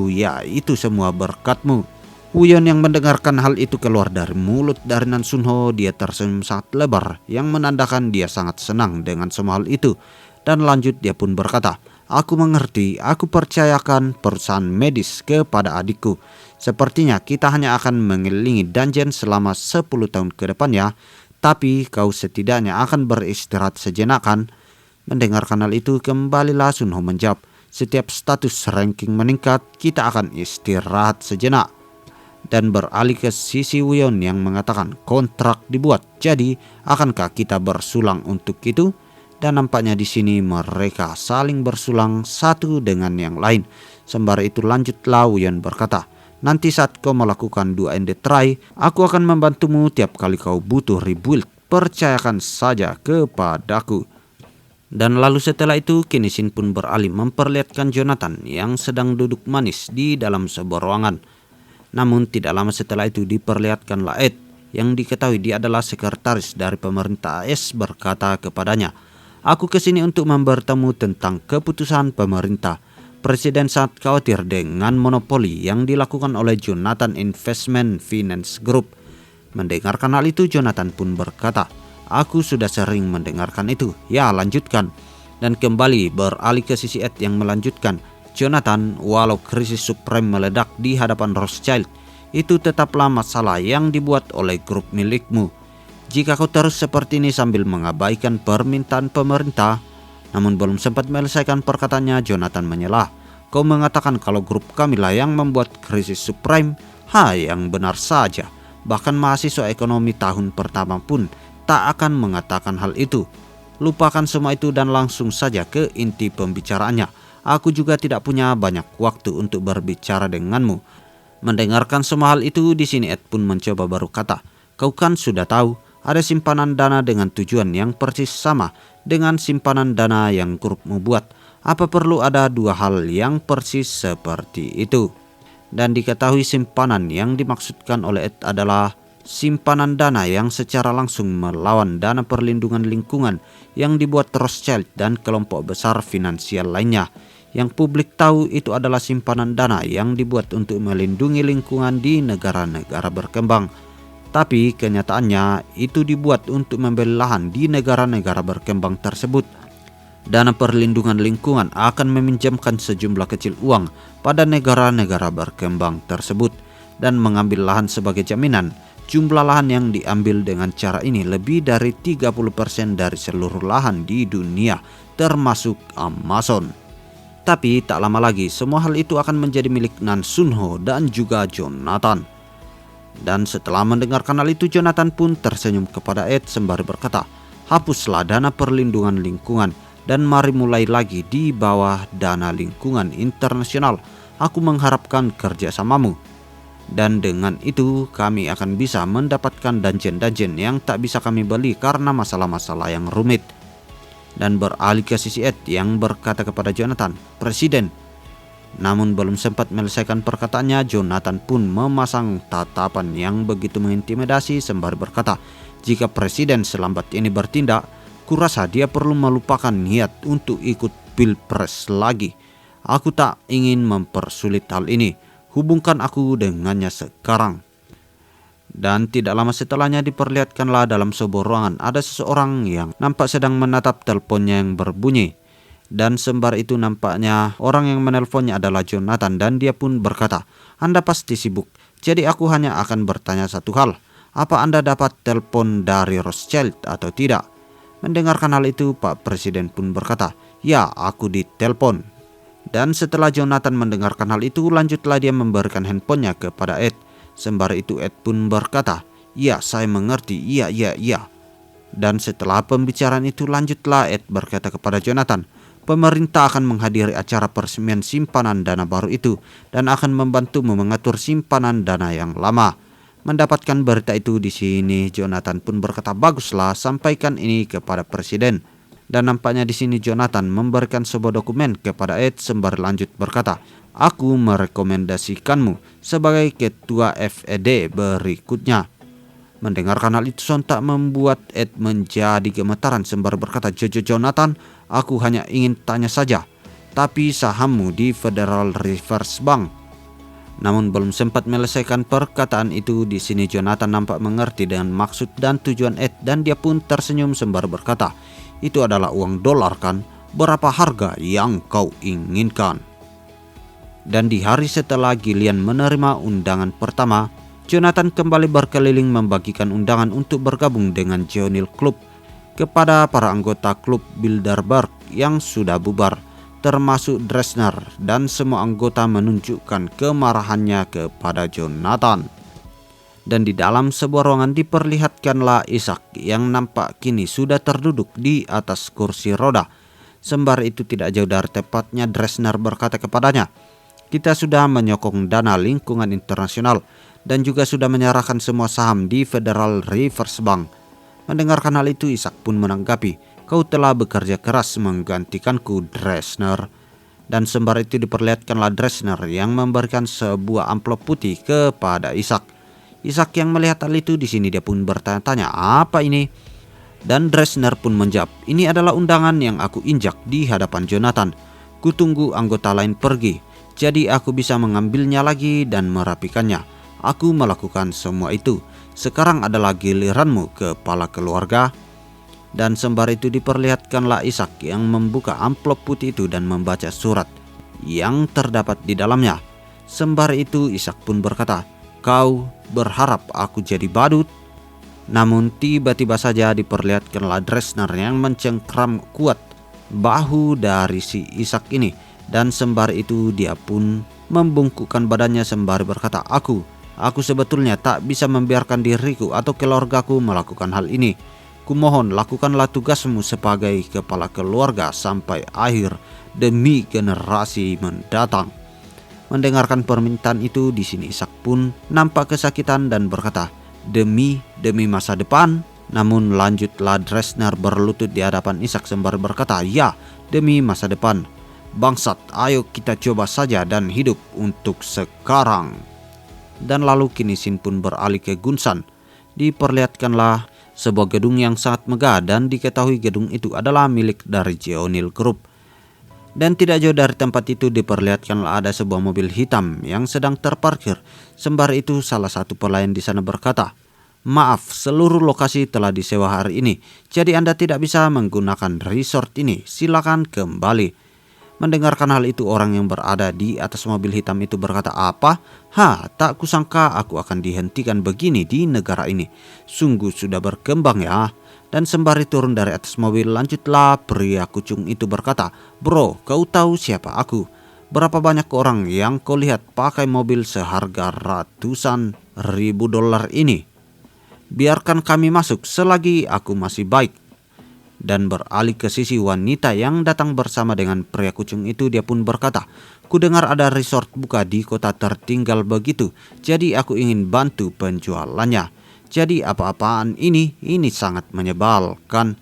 Ya, itu semua berkatmu." Won yang mendengarkan hal itu keluar dari mulut dari Nan Sunho, dia tersenyum sangat lebar yang menandakan dia sangat senang dengan semua hal itu. Dan lanjut dia pun berkata, "Aku mengerti, aku percayakan perusahaan medis kepada adikku. Sepertinya kita hanya akan mengelilingi dungeon selama 10 tahun ke depannya, tapi kau setidaknya akan beristirahat sejenak kan?" Mendengarkan hal itu, kembalilah Sunho menjawab, "Setiap status ranking meningkat, kita akan istirahat sejenak." Dan beralih ke sisi Won yang mengatakan, "Kontrak dibuat, jadi akankah kita bersulang untuk itu?" Dan nampaknya di sini mereka saling bersulang satu dengan yang lain. Sembari itu lanjutlah Won berkata, "Nanti saat kau melakukan 2ND Try, aku akan membantumu tiap kali kau butuh rebuild. Percayakan saja kepadaku." Dan lalu setelah itu, Kenshin pun beralih memperlihatkan Jonathan yang sedang duduk manis di dalam sebuah ruangan. Namun tidak lama setelah itu diperlihatkanlah Ed yang diketahui dia adalah sekretaris dari pemerintah AS, berkata kepadanya, "Aku kesini untuk bertemu tentang keputusan pemerintah. Presiden sangat khawatir dengan monopoli yang dilakukan oleh Jonathan Investment Finance Group." Mendengarkan hal itu, Jonathan pun berkata, "Aku sudah sering mendengarkan itu. Ya, lanjutkan." Dan kembali beralih ke sisi Ed yang melanjutkan, "Jonathan, walau krisis subprime meledak di hadapan Rothschild, itu tetaplah masalah yang dibuat oleh grup milikmu. Jika kau terus seperti ini sambil mengabaikan permintaan pemerintah." Namun belum sempat menyelesaikan perkataannya, Jonathan menyelah, "Kau mengatakan kalau grup kamilah yang membuat krisis subprime? Yang benar saja. Bahkan mahasiswa ekonomi tahun pertama pun tak akan mengatakan hal itu. Lupakan semua itu dan langsung saja ke inti pembicaraannya. Aku juga tidak punya banyak waktu untuk berbicara denganmu." Mendengarkan semua hal itu, di sini Ed pun mencoba berkata, "Kau kan sudah tahu, ada simpanan dana dengan tujuan yang persis sama dengan simpanan dana yang grupmu buat. Apa perlu ada dua hal yang persis seperti itu?" Dan diketahui simpanan yang dimaksudkan oleh Ed adalah simpanan dana yang secara langsung melawan dana perlindungan lingkungan yang dibuat Rothschild dan kelompok besar finansial lainnya. Yang publik tahu itu adalah simpanan dana yang dibuat untuk melindungi lingkungan di negara-negara berkembang. Tapi kenyataannya itu dibuat untuk membeli lahan di negara-negara berkembang tersebut. Dana perlindungan lingkungan akan meminjamkan sejumlah kecil uang pada negara-negara berkembang tersebut dan mengambil lahan sebagai jaminan. Jumlah lahan yang diambil dengan cara ini lebih dari 30% dari seluruh lahan di dunia, termasuk Amazon. Tapi tak lama lagi semua hal itu akan menjadi milik Nan Sunho dan juga Jonathan. Dan setelah mendengarkan hal itu, Jonathan pun tersenyum kepada Ed sembari berkata, "Hapuslah dana perlindungan lingkungan dan mari mulai lagi di bawah dana lingkungan internasional. Aku mengharapkan kerjasamamu. Dan dengan itu kami akan bisa mendapatkan dungeon-dungeon yang tak bisa kami beli karena masalah-masalah yang rumit." Dan beralih ke sisi Ed yang berkata kepada Jonathan, "Presiden." Namun belum sempat menyelesaikan perkataannya, Jonathan pun memasang tatapan yang begitu mengintimidasi sembari berkata, "Jika presiden selambat ini bertindak, kurasa dia perlu melupakan niat untuk ikut pilpres lagi. Aku tak ingin mempersulit hal ini. Hubungkan aku dengannya sekarang." Dan tidak lama setelahnya diperlihatkanlah dalam sebuah ruangan ada seseorang yang nampak sedang menatap teleponnya yang berbunyi. Dan sembari itu nampaknya orang yang menelponnya adalah Jonathan dan dia pun berkata, "Anda pasti sibuk, jadi aku hanya akan bertanya satu hal. Apa Anda dapat telepon dari Rothschild atau tidak?" Mendengarkan hal itu, Pak Presiden pun berkata, "Ya, aku ditelepon." Dan setelah Jonathan mendengarkan hal itu, lanjutlah dia memberikan handphonenya kepada Ed. Sembari itu Ed pun berkata, "Ya, saya mengerti, iya." Dan setelah pembicaraan itu lanjutlah Ed berkata kepada Jonathan, "Pemerintah akan menghadiri acara peresmian simpanan dana baru itu dan akan membantumu mengatur simpanan dana yang lama." Mendapatkan berita itu di sini, Jonathan pun berkata, "Baguslah, sampaikan ini kepada presiden." Dan nampaknya di sini Jonathan memberikan sebuah dokumen kepada Ed sembari lanjut berkata, "Aku merekomendasikanmu sebagai ketua FED berikutnya." Mendengarkan hal itu sontak membuat Ed menjadi gemetaran sembari berkata, Jonathan, aku hanya ingin tanya saja, tapi sahammu di Federal Reserve Bank." Namun belum sempat menyelesaikan perkataan itu, di sini Jonathan nampak mengerti dengan maksud dan tujuan Ed dan dia pun tersenyum sembari berkata, "Itu adalah uang dolar kan? Berapa harga yang kau inginkan?" Dan di hari setelah Gillian menerima undangan pertama, Jonathan kembali berkeliling membagikan undangan untuk bergabung dengan Jeonil Club kepada para anggota klub Bilderberg yang sudah bubar, termasuk Dresner, dan semua anggota menunjukkan kemarahannya kepada Jonathan. Dan di dalam sebuah ruangan diperlihatkanlah Isaac yang nampak kini sudah terduduk di atas kursi roda. Sembari itu tidak jauh dari tepatnya Dresner berkata kepadanya, "Kita sudah menyokong dana lingkungan internasional dan juga sudah menyerahkan semua saham di Federal Reserve Bank." Mendengarkan hal itu, Isaac pun menanggapi, "Kau telah bekerja keras menggantikanku, Dresner." Dan sembari itu diperlihatkanlah Dresner yang memberikan sebuah amplop putih kepada Isaac. Ishak yang melihat hal itu di sini dia pun bertanya-tanya, apa ini? Dan Dresner pun menjawab, ini adalah undangan yang aku injak di hadapan Jonathan. Kutunggu anggota lain pergi, jadi aku bisa mengambilnya lagi dan merapikannya. Aku melakukan semua itu. Sekarang adalah giliranmu, kepala keluarga. Dan sembari itu diperlihatkanlah Ishak yang membuka amplop putih itu dan membaca surat yang terdapat di dalamnya. Sembari itu Ishak pun berkata, kau berharap aku jadi badut? Namun tiba-tiba saja diperlihatkanlah Dresner yang mencengkram kuat bahu dari si Ishak ini. Dan sembari itu dia pun membungkukkan badannya sembari berkata, Aku sebetulnya tak bisa membiarkan diriku atau keluargaku melakukan hal ini. Kumohon lakukanlah tugasmu sebagai kepala keluarga sampai akhir demi generasi mendatang. Mendengarkan permintaan itu di sini Ishak pun nampak kesakitan dan berkata, demi masa depan. Namun lanjutlah Dresner berlutut di hadapan Ishak sembari berkata, ya, demi masa depan. Bangsat, ayo kita coba saja dan hidup untuk sekarang. Dan lalu kini Sin pun beralih ke Gunsan. Diperlihatkanlah sebuah gedung yang sangat megah dan diketahui gedung itu adalah milik dari Jeonil Group. Dan tidak jauh dari tempat itu diperlihatkanlah ada sebuah mobil hitam yang sedang terparkir. Sembari itu salah satu pelayan di sana berkata, maaf, seluruh lokasi telah disewa hari ini, jadi Anda tidak bisa menggunakan resort ini, silakan kembali. Mendengarkan hal itu orang yang berada di atas mobil hitam itu berkata, apa? Tak kusangka aku akan dihentikan begini di negara ini. Sungguh sudah berkembang ya. Dan sembari turun dari atas mobil lanjutlah pria kucing itu berkata, bro, kau tahu siapa aku? Berapa banyak orang yang kau lihat pakai mobil seharga ratusan ribu dolar ini? Biarkan kami masuk selagi aku masih baik. Dan beralih ke sisi wanita yang datang bersama dengan pria kucing itu, dia pun berkata, ku dengar ada resort buka di kota tertinggal begitu, jadi aku ingin bantu penjualannya. Jadi apa-apaan ini sangat menyebalkan.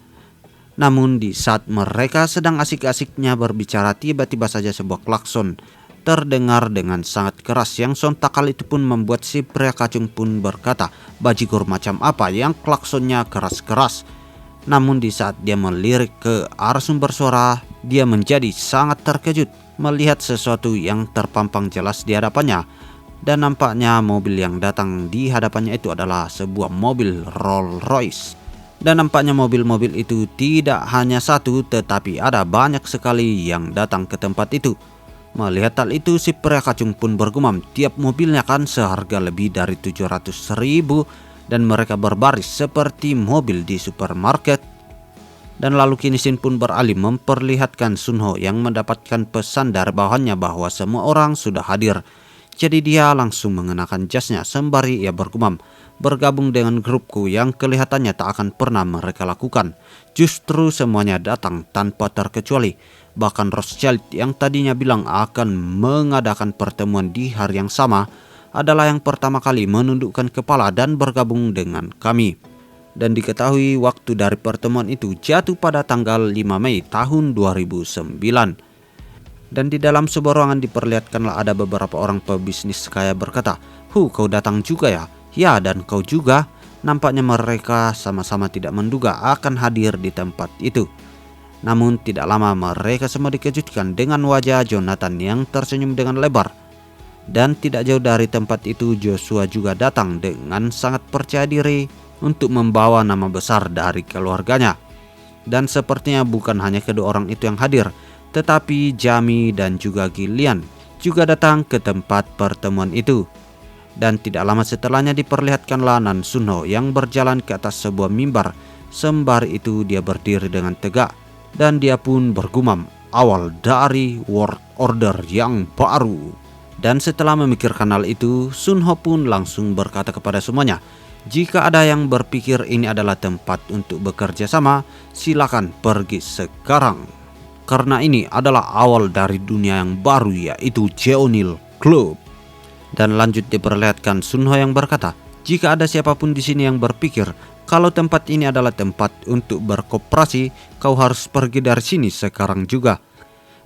Namun di saat mereka sedang asik-asiknya berbicara, tiba-tiba saja sebuah klakson terdengar dengan sangat keras yang sontak kali itu pun membuat si pria kacung pun berkata, bajigur macam apa yang klaksonnya keras-keras. Namun di saat dia melirik ke arah sumber suara, dia menjadi sangat terkejut melihat sesuatu yang terpampang jelas di hadapannya. Dan nampaknya mobil yang datang di hadapannya itu adalah sebuah mobil Rolls Royce. Dan nampaknya mobil-mobil itu tidak hanya satu, tetapi ada banyak sekali yang datang ke tempat itu. Melihat hal itu si pria kacung pun bergumam, tiap mobilnya kan seharga lebih dari 700 ribu. Dan mereka berbaris seperti mobil di supermarket. Dan lalu kini Sin pun beralih memperlihatkan Sunho yang mendapatkan pesan dari bawahannya bahwa semua orang sudah hadir. Jadi dia langsung mengenakan jasnya sembari ia bergumam, bergabung dengan grupku yang kelihatannya tak akan pernah mereka lakukan. Justru semuanya datang tanpa terkecuali. Bahkan Rothschild yang tadinya bilang akan mengadakan pertemuan di hari yang sama adalah yang pertama kali menundukkan kepala dan bergabung dengan kami. Dan diketahui waktu dari pertemuan itu jatuh pada tanggal 5 Mei tahun 2009. Dan di dalam sebuah ruangan diperlihatkanlah ada beberapa orang pebisnis kaya berkata, kau datang juga ya? Ya, dan kau juga. Nampaknya mereka sama-sama tidak menduga akan hadir di tempat itu. Namun tidak lama mereka semua dikejutkan dengan wajah Jonathan yang tersenyum dengan lebar. Dan tidak jauh dari tempat itu Joshua juga datang dengan sangat percaya diri untuk membawa nama besar dari keluarganya. Dan sepertinya bukan hanya kedua orang itu yang hadir, tetapi Jamie dan juga Gillian juga datang ke tempat pertemuan itu. Dan tidak lama setelahnya diperlihatkanlah Nan Sunho yang berjalan ke atas sebuah mimbar. Sembari itu dia berdiri dengan tegak dan dia pun bergumam, awal dari World Order yang baru. Dan setelah memikirkan hal itu, Sunho pun langsung berkata kepada semuanya, jika ada yang berpikir ini adalah tempat untuk bekerja sama, silakan pergi sekarang. Karena ini adalah awal dari dunia yang baru, yaitu Jeonil Club. Dan lanjut diperlihatkan Sunho yang berkata, jika ada siapapun di sini yang berpikir kalau tempat ini adalah tempat untuk berkooperasi, kau harus pergi dari sini sekarang juga.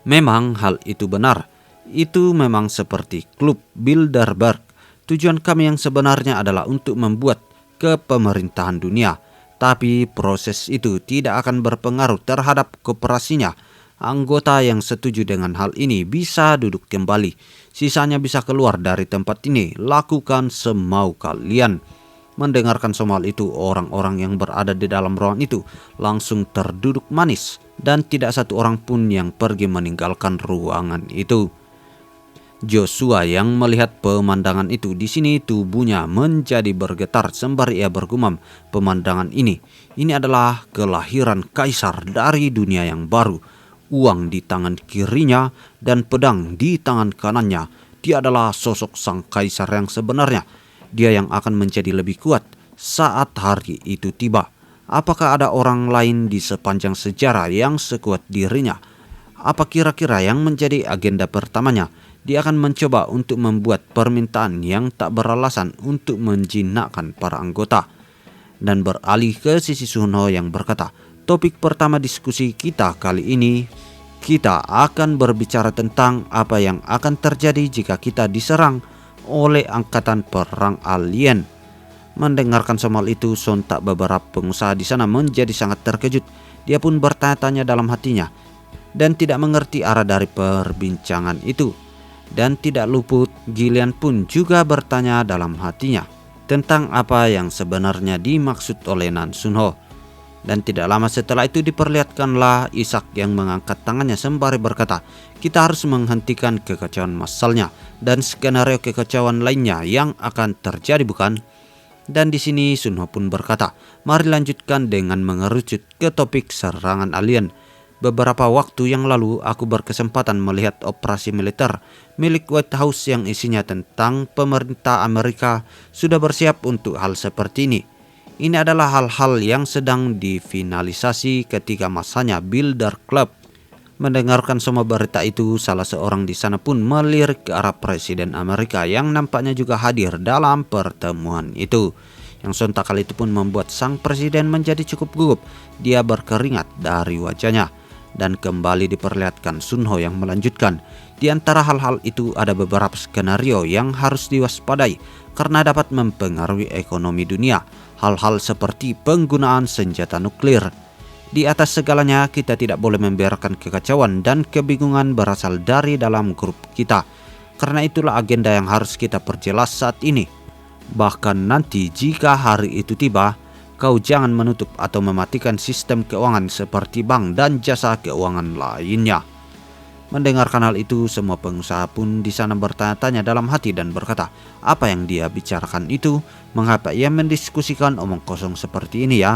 Memang hal itu benar. Itu memang seperti klub Bilderberg. Tujuan kami yang sebenarnya adalah untuk membuat kepemerintahan dunia. Tapi proses itu tidak akan berpengaruh terhadap kooperasinya. Anggota yang setuju dengan hal ini bisa duduk kembali. Sisanya bisa keluar dari tempat ini. Lakukan semau kalian. Mendengarkan soal itu, orang-orang yang berada di dalam ruangan itu langsung terduduk manis. Dan tidak satu orang pun yang pergi meninggalkan ruangan itu. Joshua yang melihat pemandangan itu, di sini tubuhnya menjadi bergetar sembari ia bergumam, pemandangan ini adalah kelahiran kaisar dari dunia yang baru. Uang di tangan kirinya dan pedang di tangan kanannya. Dia adalah sosok sang kaisar yang sebenarnya. Dia yang akan menjadi lebih kuat saat hari itu tiba. Apakah ada orang lain di sepanjang sejarah yang sekuat dirinya? Apa kira-kira yang menjadi agenda pertamanya? Dia akan mencoba untuk membuat permintaan yang tak beralasan untuk menjinakkan para anggota. Dan beralih ke sisi Sun Ho yang berkata, topik pertama diskusi kita kali ini, kita akan berbicara tentang apa yang akan terjadi jika kita diserang oleh angkatan perang alien. Mendengarkan soal itu, sontak beberapa pengusaha di sana menjadi sangat terkejut. Dia pun bertanya-tanya dalam hatinya dan tidak mengerti arah dari perbincangan itu. Dan tidak luput, Gillian pun juga bertanya dalam hatinya tentang apa yang sebenarnya dimaksud oleh Nan Sun Ho. Dan tidak lama setelah itu diperlihatkanlah Ishak yang mengangkat tangannya sembari berkata, kita harus menghentikan kekacauan massalnya dan skenario kekacauan lainnya yang akan terjadi, bukan? Dan di sini Sun Ho pun berkata, mari lanjutkan dengan mengerucut ke topik serangan alien. Beberapa waktu yang lalu aku berkesempatan melihat operasi militer milik White House yang isinya tentang pemerintah Amerika sudah bersiap untuk hal seperti ini. Ini adalah hal-hal yang sedang difinalisasi ketika masanya Builder Club. Mendengarkan semua berita itu, salah seorang di sana pun melirik ke arah Presiden Amerika yang nampaknya juga hadir dalam pertemuan itu. Yang sontak kali itu pun membuat sang presiden menjadi cukup gugup. Dia berkeringat dari wajahnya. Dan kembali diperlihatkan Sun Ho yang melanjutkan, di antara hal-hal itu ada beberapa skenario yang harus diwaspadai karena dapat mempengaruhi ekonomi dunia. Hal-hal seperti penggunaan senjata nuklir. Di atas segalanya, kita tidak boleh membiarkan kekacauan dan kebingungan berasal dari dalam grup kita. Karena itulah agenda yang harus kita perjelas saat ini. Bahkan nanti jika hari itu tiba, kau jangan menutup atau mematikan sistem keuangan seperti bank dan jasa keuangan lainnya. Mendengarkan hal itu, semua pengusaha pun di sana bertanya-tanya dalam hati dan berkata, apa yang dia bicarakan itu? Mengapa ia mendiskusikan omong kosong seperti ini ya?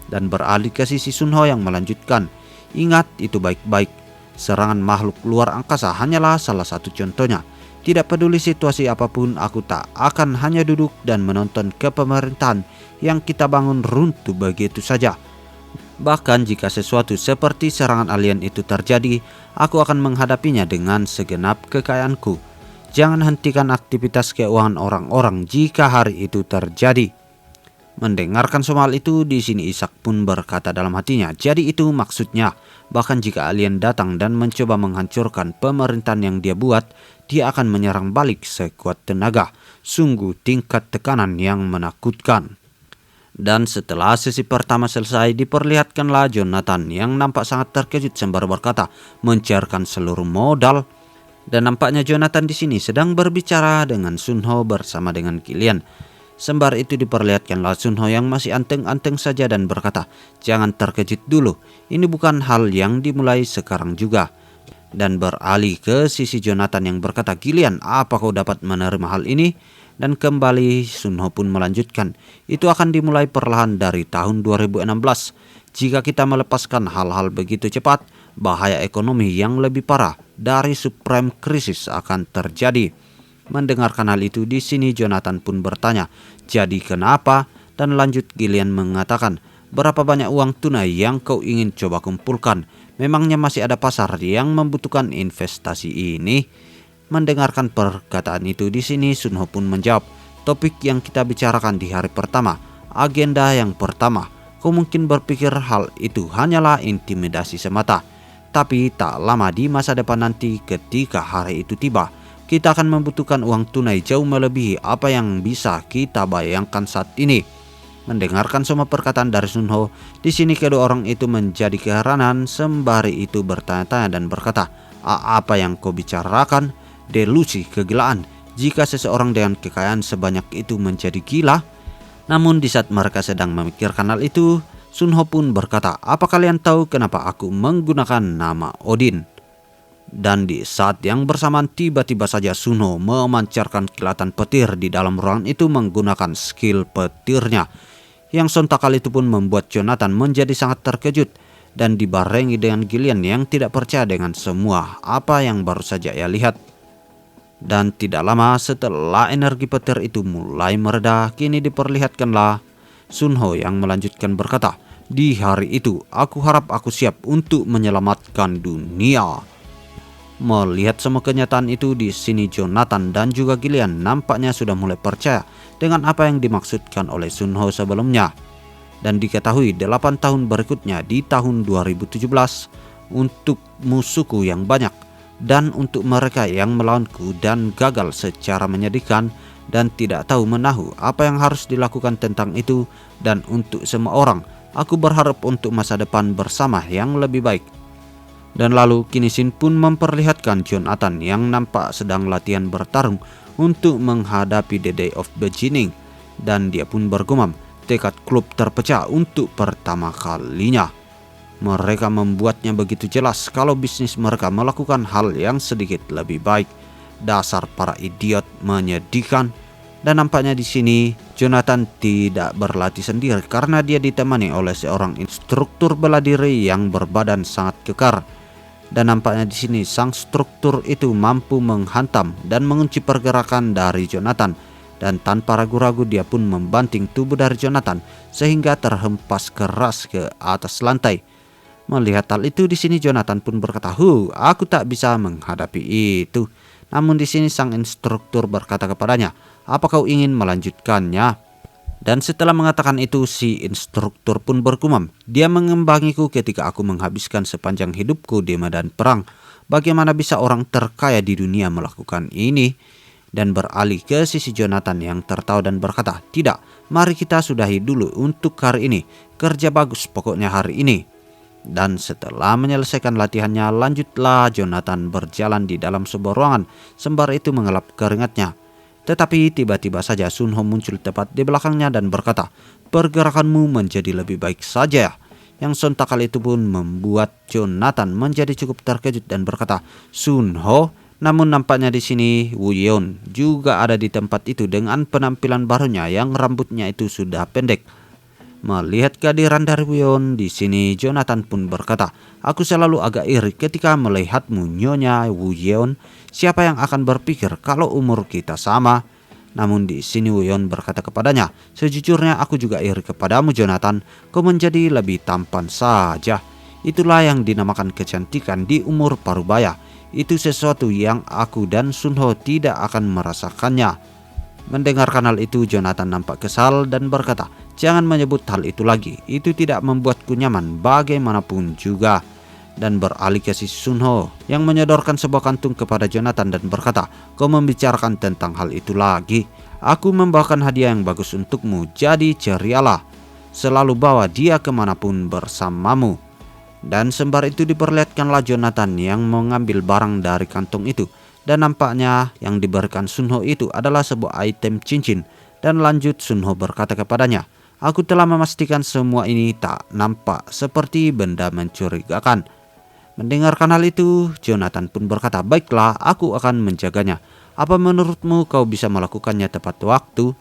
Dan beralih ke sisi Sun Ho yang melanjutkan, ingat itu baik-baik. Serangan makhluk luar angkasa hanyalah salah satu contohnya. Tidak peduli situasi apapun, aku tak akan hanya duduk dan menonton kepemerintahan yang kita bangun runtuh begitu saja. Bahkan jika sesuatu seperti serangan alien itu terjadi, aku akan menghadapinya dengan segenap kekayaanku. Jangan hentikan aktivitas keuangan orang-orang jika hari itu terjadi. Mendengarkan soal itu, di sini Ishak pun berkata dalam hatinya, jadi itu maksudnya. Bahkan jika alien datang dan mencoba menghancurkan pemerintahan yang dia buat, dia akan menyerang balik sekuat tenaga. Sungguh tingkat tekanan yang menakutkan. Dan setelah sesi pertama selesai, diperlihatkanlah Jonathan yang nampak sangat terkejut sembari berkata, mencairkan seluruh modal. Dan nampaknya Jonathan di sini sedang berbicara dengan Sun Ho bersama dengan Gillian. Sembari itu diperlihatkanlah Sun Ho yang masih anteng-anteng saja dan berkata, jangan terkejut dulu, ini bukan hal yang dimulai sekarang juga. Dan beralih ke sisi Jonathan yang berkata, Gillian, apa kau dapat menerima hal ini? Dan kembali Sun Ho pun melanjutkan, itu akan dimulai perlahan dari tahun 2016. Jika kita melepaskan hal-hal begitu cepat, bahaya ekonomi yang lebih parah dari subprime krisis akan terjadi. Mendengarkan hal itu, di sini Jonathan pun bertanya, jadi kenapa? Dan lanjut Gillian mengatakan, berapa banyak uang tunai yang kau ingin coba kumpulkan? Memangnya masih ada pasar yang membutuhkan investasi ini? Mendengarkan perkataan itu, di sini Sun Ho pun menjawab, topik yang kita bicarakan di hari pertama, agenda yang pertama. Kau mungkin berpikir hal itu hanyalah intimidasi semata. Tapi tak lama di masa depan nanti ketika hari itu tiba, kita akan membutuhkan uang tunai jauh melebihi apa yang bisa kita bayangkan saat ini. Mendengarkan semua perkataan dari Sunho, di sini kedua orang itu menjadi keheranan sembari itu bertanya-tanya dan berkata, apa yang kau bicarakan? Delusi, kegilaan. Jika seseorang dengan kekayaan sebanyak itu menjadi gila? Namun di saat mereka sedang memikirkan hal itu, Sunho pun berkata, apa kalian tahu kenapa aku menggunakan nama Odin? Dan di saat yang bersamaan tiba-tiba saja Sunho memancarkan kilatan petir di dalam ruangan itu menggunakan skill petirnya. Yang sontak kali itu pun membuat Jonathan menjadi sangat terkejut dan dibarengi dengan Gillian yang tidak percaya dengan semua apa yang baru saja ia lihat. Dan tidak lama setelah energi petir itu mulai mereda, kini diperlihatkanlah Sunho yang melanjutkan berkata, di hari itu aku harap aku siap untuk menyelamatkan dunia. Melihat semua kenyataan itu, di sini Jonathan dan juga Gillian nampaknya sudah mulai percaya dengan apa yang dimaksudkan oleh Sunho sebelumnya. Dan diketahui 8 tahun berikutnya di tahun 2017 untuk musuhku yang banyak dan untuk mereka yang melawanku dan gagal secara menyedihkan dan tidak tahu menahu apa yang harus dilakukan tentang itu, dan untuk semua orang aku berharap untuk masa depan bersama yang lebih baik. Dan lalu kini Shin pun memperlihatkan Jonathan yang nampak sedang latihan bertarung untuk menghadapi The Day of Beginning, dan dia pun bergumam, tekad klub terpecah untuk pertama kalinya. Mereka membuatnya begitu jelas kalau bisnis mereka melakukan hal yang sedikit lebih baik. Dasar para idiot, menyedihkan. Dan nampaknya di sini Jonathan tidak berlatih sendiri karena dia ditemani oleh seorang instruktur bela diri yang berbadan sangat kekar. Dan nampaknya di sini sang struktur itu mampu menghantam dan mengunci pergerakan dari Jonathan, dan tanpa ragu-ragu dia pun membanting tubuh dari Jonathan sehingga terhempas keras ke atas lantai. Melihat hal itu, di sini Jonathan pun berkata, aku tak bisa menghadapi itu." Namun di sini sang instruktur berkata kepadanya, "Apa kau ingin melanjutkannya?" Dan setelah mengatakan itu, si instruktur pun bergumam, "Dia mengembangiku ketika aku menghabiskan sepanjang hidupku di medan perang. Bagaimana bisa orang terkaya di dunia melakukan ini?" Dan beralih ke sisi Jonathan yang tertawa dan berkata, "Tidak, mari kita sudahi dulu untuk hari ini. Kerja bagus pokoknya hari ini." Dan setelah menyelesaikan latihannya, lanjutlah Jonathan berjalan di dalam sebuah ruangan, sembari itu mengelap keringatnya. Tetapi tiba-tiba saja Sunho muncul tepat di belakangnya dan berkata, "Pergerakanmu menjadi lebih baik saja." Yang sontak kali itu pun membuat Jonathan menjadi cukup terkejut dan berkata, "Sunho?" Namun nampaknya di sini Woo Yeon juga ada di tempat itu dengan penampilan barunya yang rambutnya itu sudah pendek. Melihat kehadiran dari Woo Yeon, di sini Jonathan pun berkata, "Aku selalu agak iri ketika melihatmu, Nyonya Woo Yeon. Siapa yang akan berpikir kalau umur kita sama?" Namun di sini Woo Yeon berkata kepadanya, "Sejujurnya aku juga iri kepadamu, Jonathan. Kau menjadi lebih tampan saja. Itulah yang dinamakan kecantikan di umur parubaya. Itu sesuatu yang aku dan Sunho tidak akan merasakannya." Mendengarkan hal itu, Jonathan nampak kesal dan berkata, "Jangan menyebut hal itu lagi. Itu tidak membuatku nyaman bagaimanapun juga." Dan beralih ke si Sunho yang menyodorkan sebuah kantung kepada Jonathan dan berkata, "Kau membicarakan tentang hal itu lagi. Aku membawakan hadiah yang bagus untukmu, jadi cerialah. Selalu bawa dia kemanapun bersamamu." Dan sembari itu diperlihatkanlah Jonathan yang mengambil barang dari kantung itu. Dan nampaknya yang diberikan Sunho itu adalah sebuah item cincin. Dan lanjut Sunho berkata kepadanya, "Aku telah memastikan semua ini tak nampak seperti benda mencurigakan." Mendengarkan hal itu, Jonathan pun berkata, "Baiklah, aku akan menjaganya. Apa menurutmu kau bisa melakukannya tepat waktu?"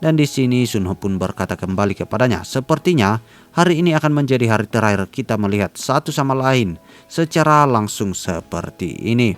Dan di sini Sunho pun berkata kembali kepadanya, "Sepertinya hari ini akan menjadi hari terakhir kita melihat satu sama lain secara langsung seperti ini."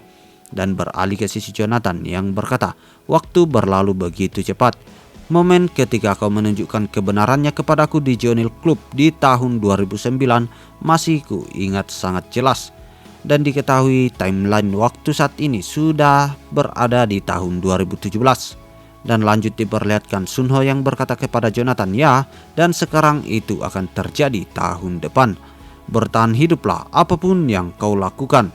Dan beralih ke sisi Jonathan yang berkata, "Waktu berlalu begitu cepat. Momen ketika kau menunjukkan kebenarannya kepadaku di Jonil Club di tahun 2009 masih ku ingat sangat jelas." Dan diketahui timeline waktu saat ini sudah berada di tahun 2017. Dan lanjut diperlihatkan Sunho yang berkata kepada Jonathan, "Ya, dan sekarang itu akan terjadi tahun depan. Bertahan hiduplah apapun yang kau lakukan."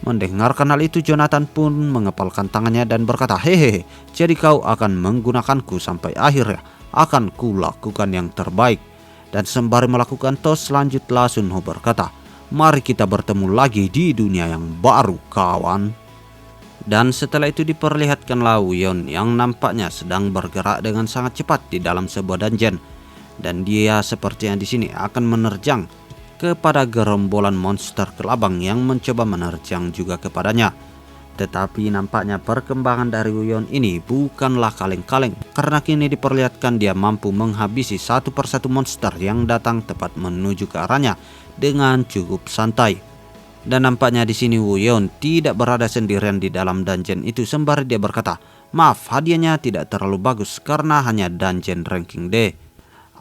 Mendengarkan hal itu, Jonathan pun mengepalkan tangannya dan berkata, "Hehehe, jadi kau akan menggunakanku sampai akhir ya? Akan kulakukan yang terbaik." Dan sembari melakukan tos, selanjutnya Sun Ho berkata, "Mari kita bertemu lagi di dunia yang baru, kawan." Dan setelah itu diperlihatkanlah Woo-yeon yang nampaknya sedang bergerak dengan sangat cepat di dalam sebuah dungeon. Dan dia sepertinya di sini akan menerjang kepada gerombolan monster kelabang yang mencoba menerjang juga kepadanya. Tetapi nampaknya perkembangan dari Woo-yeon ini bukanlah kaleng-kaleng, karena kini diperlihatkan dia mampu menghabisi satu persatu monster yang datang tepat menuju ke arahnya dengan cukup santai. Dan nampaknya di sini Woo-yeon tidak berada sendirian di dalam dungeon itu, sembari dia berkata, "Maaf, hadiahnya tidak terlalu bagus karena hanya dungeon ranking D.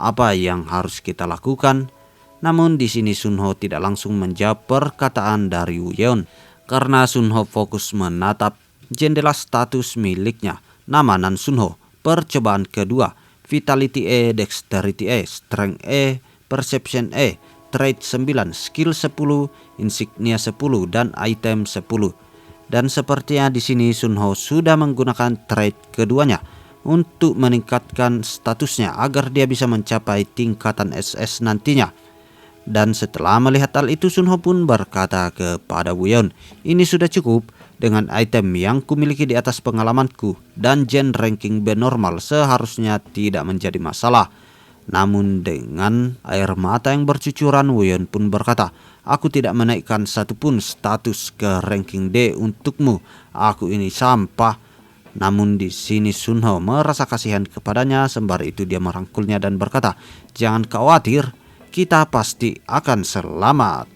Apa yang harus kita lakukan?" Namun di sini Sun Ho tidak langsung menjawab perkataan dari Woo-yeon, karena Sun Ho fokus menatap jendela status miliknya. Nama Nan Sun Ho, percobaan kedua, Vitality E, Dexterity E, Strength E, Perception E, Trait 9, Skill 10, Insignia 10, dan Item 10. Dan sepertinya di sini Sun Ho sudah menggunakan trait keduanya untuk meningkatkan statusnya agar dia bisa mencapai tingkatan SS nantinya. Dan setelah melihat hal itu, Sun Ho pun berkata kepada Woo-yeon, "Ini sudah cukup. Dengan item yang kumiliki di atas pengalamanku, dungeon ranking B normal seharusnya tidak menjadi masalah." Namun dengan air mata yang bercucuran, Woo-yeon pun berkata, "Aku tidak menaikkan satupun status ke ranking D untukmu. Aku ini sampah." Namun di sini Sun Ho merasa kasihan kepadanya, sembari itu dia merangkulnya dan berkata, "Jangan khawatir, kita pasti akan selamat."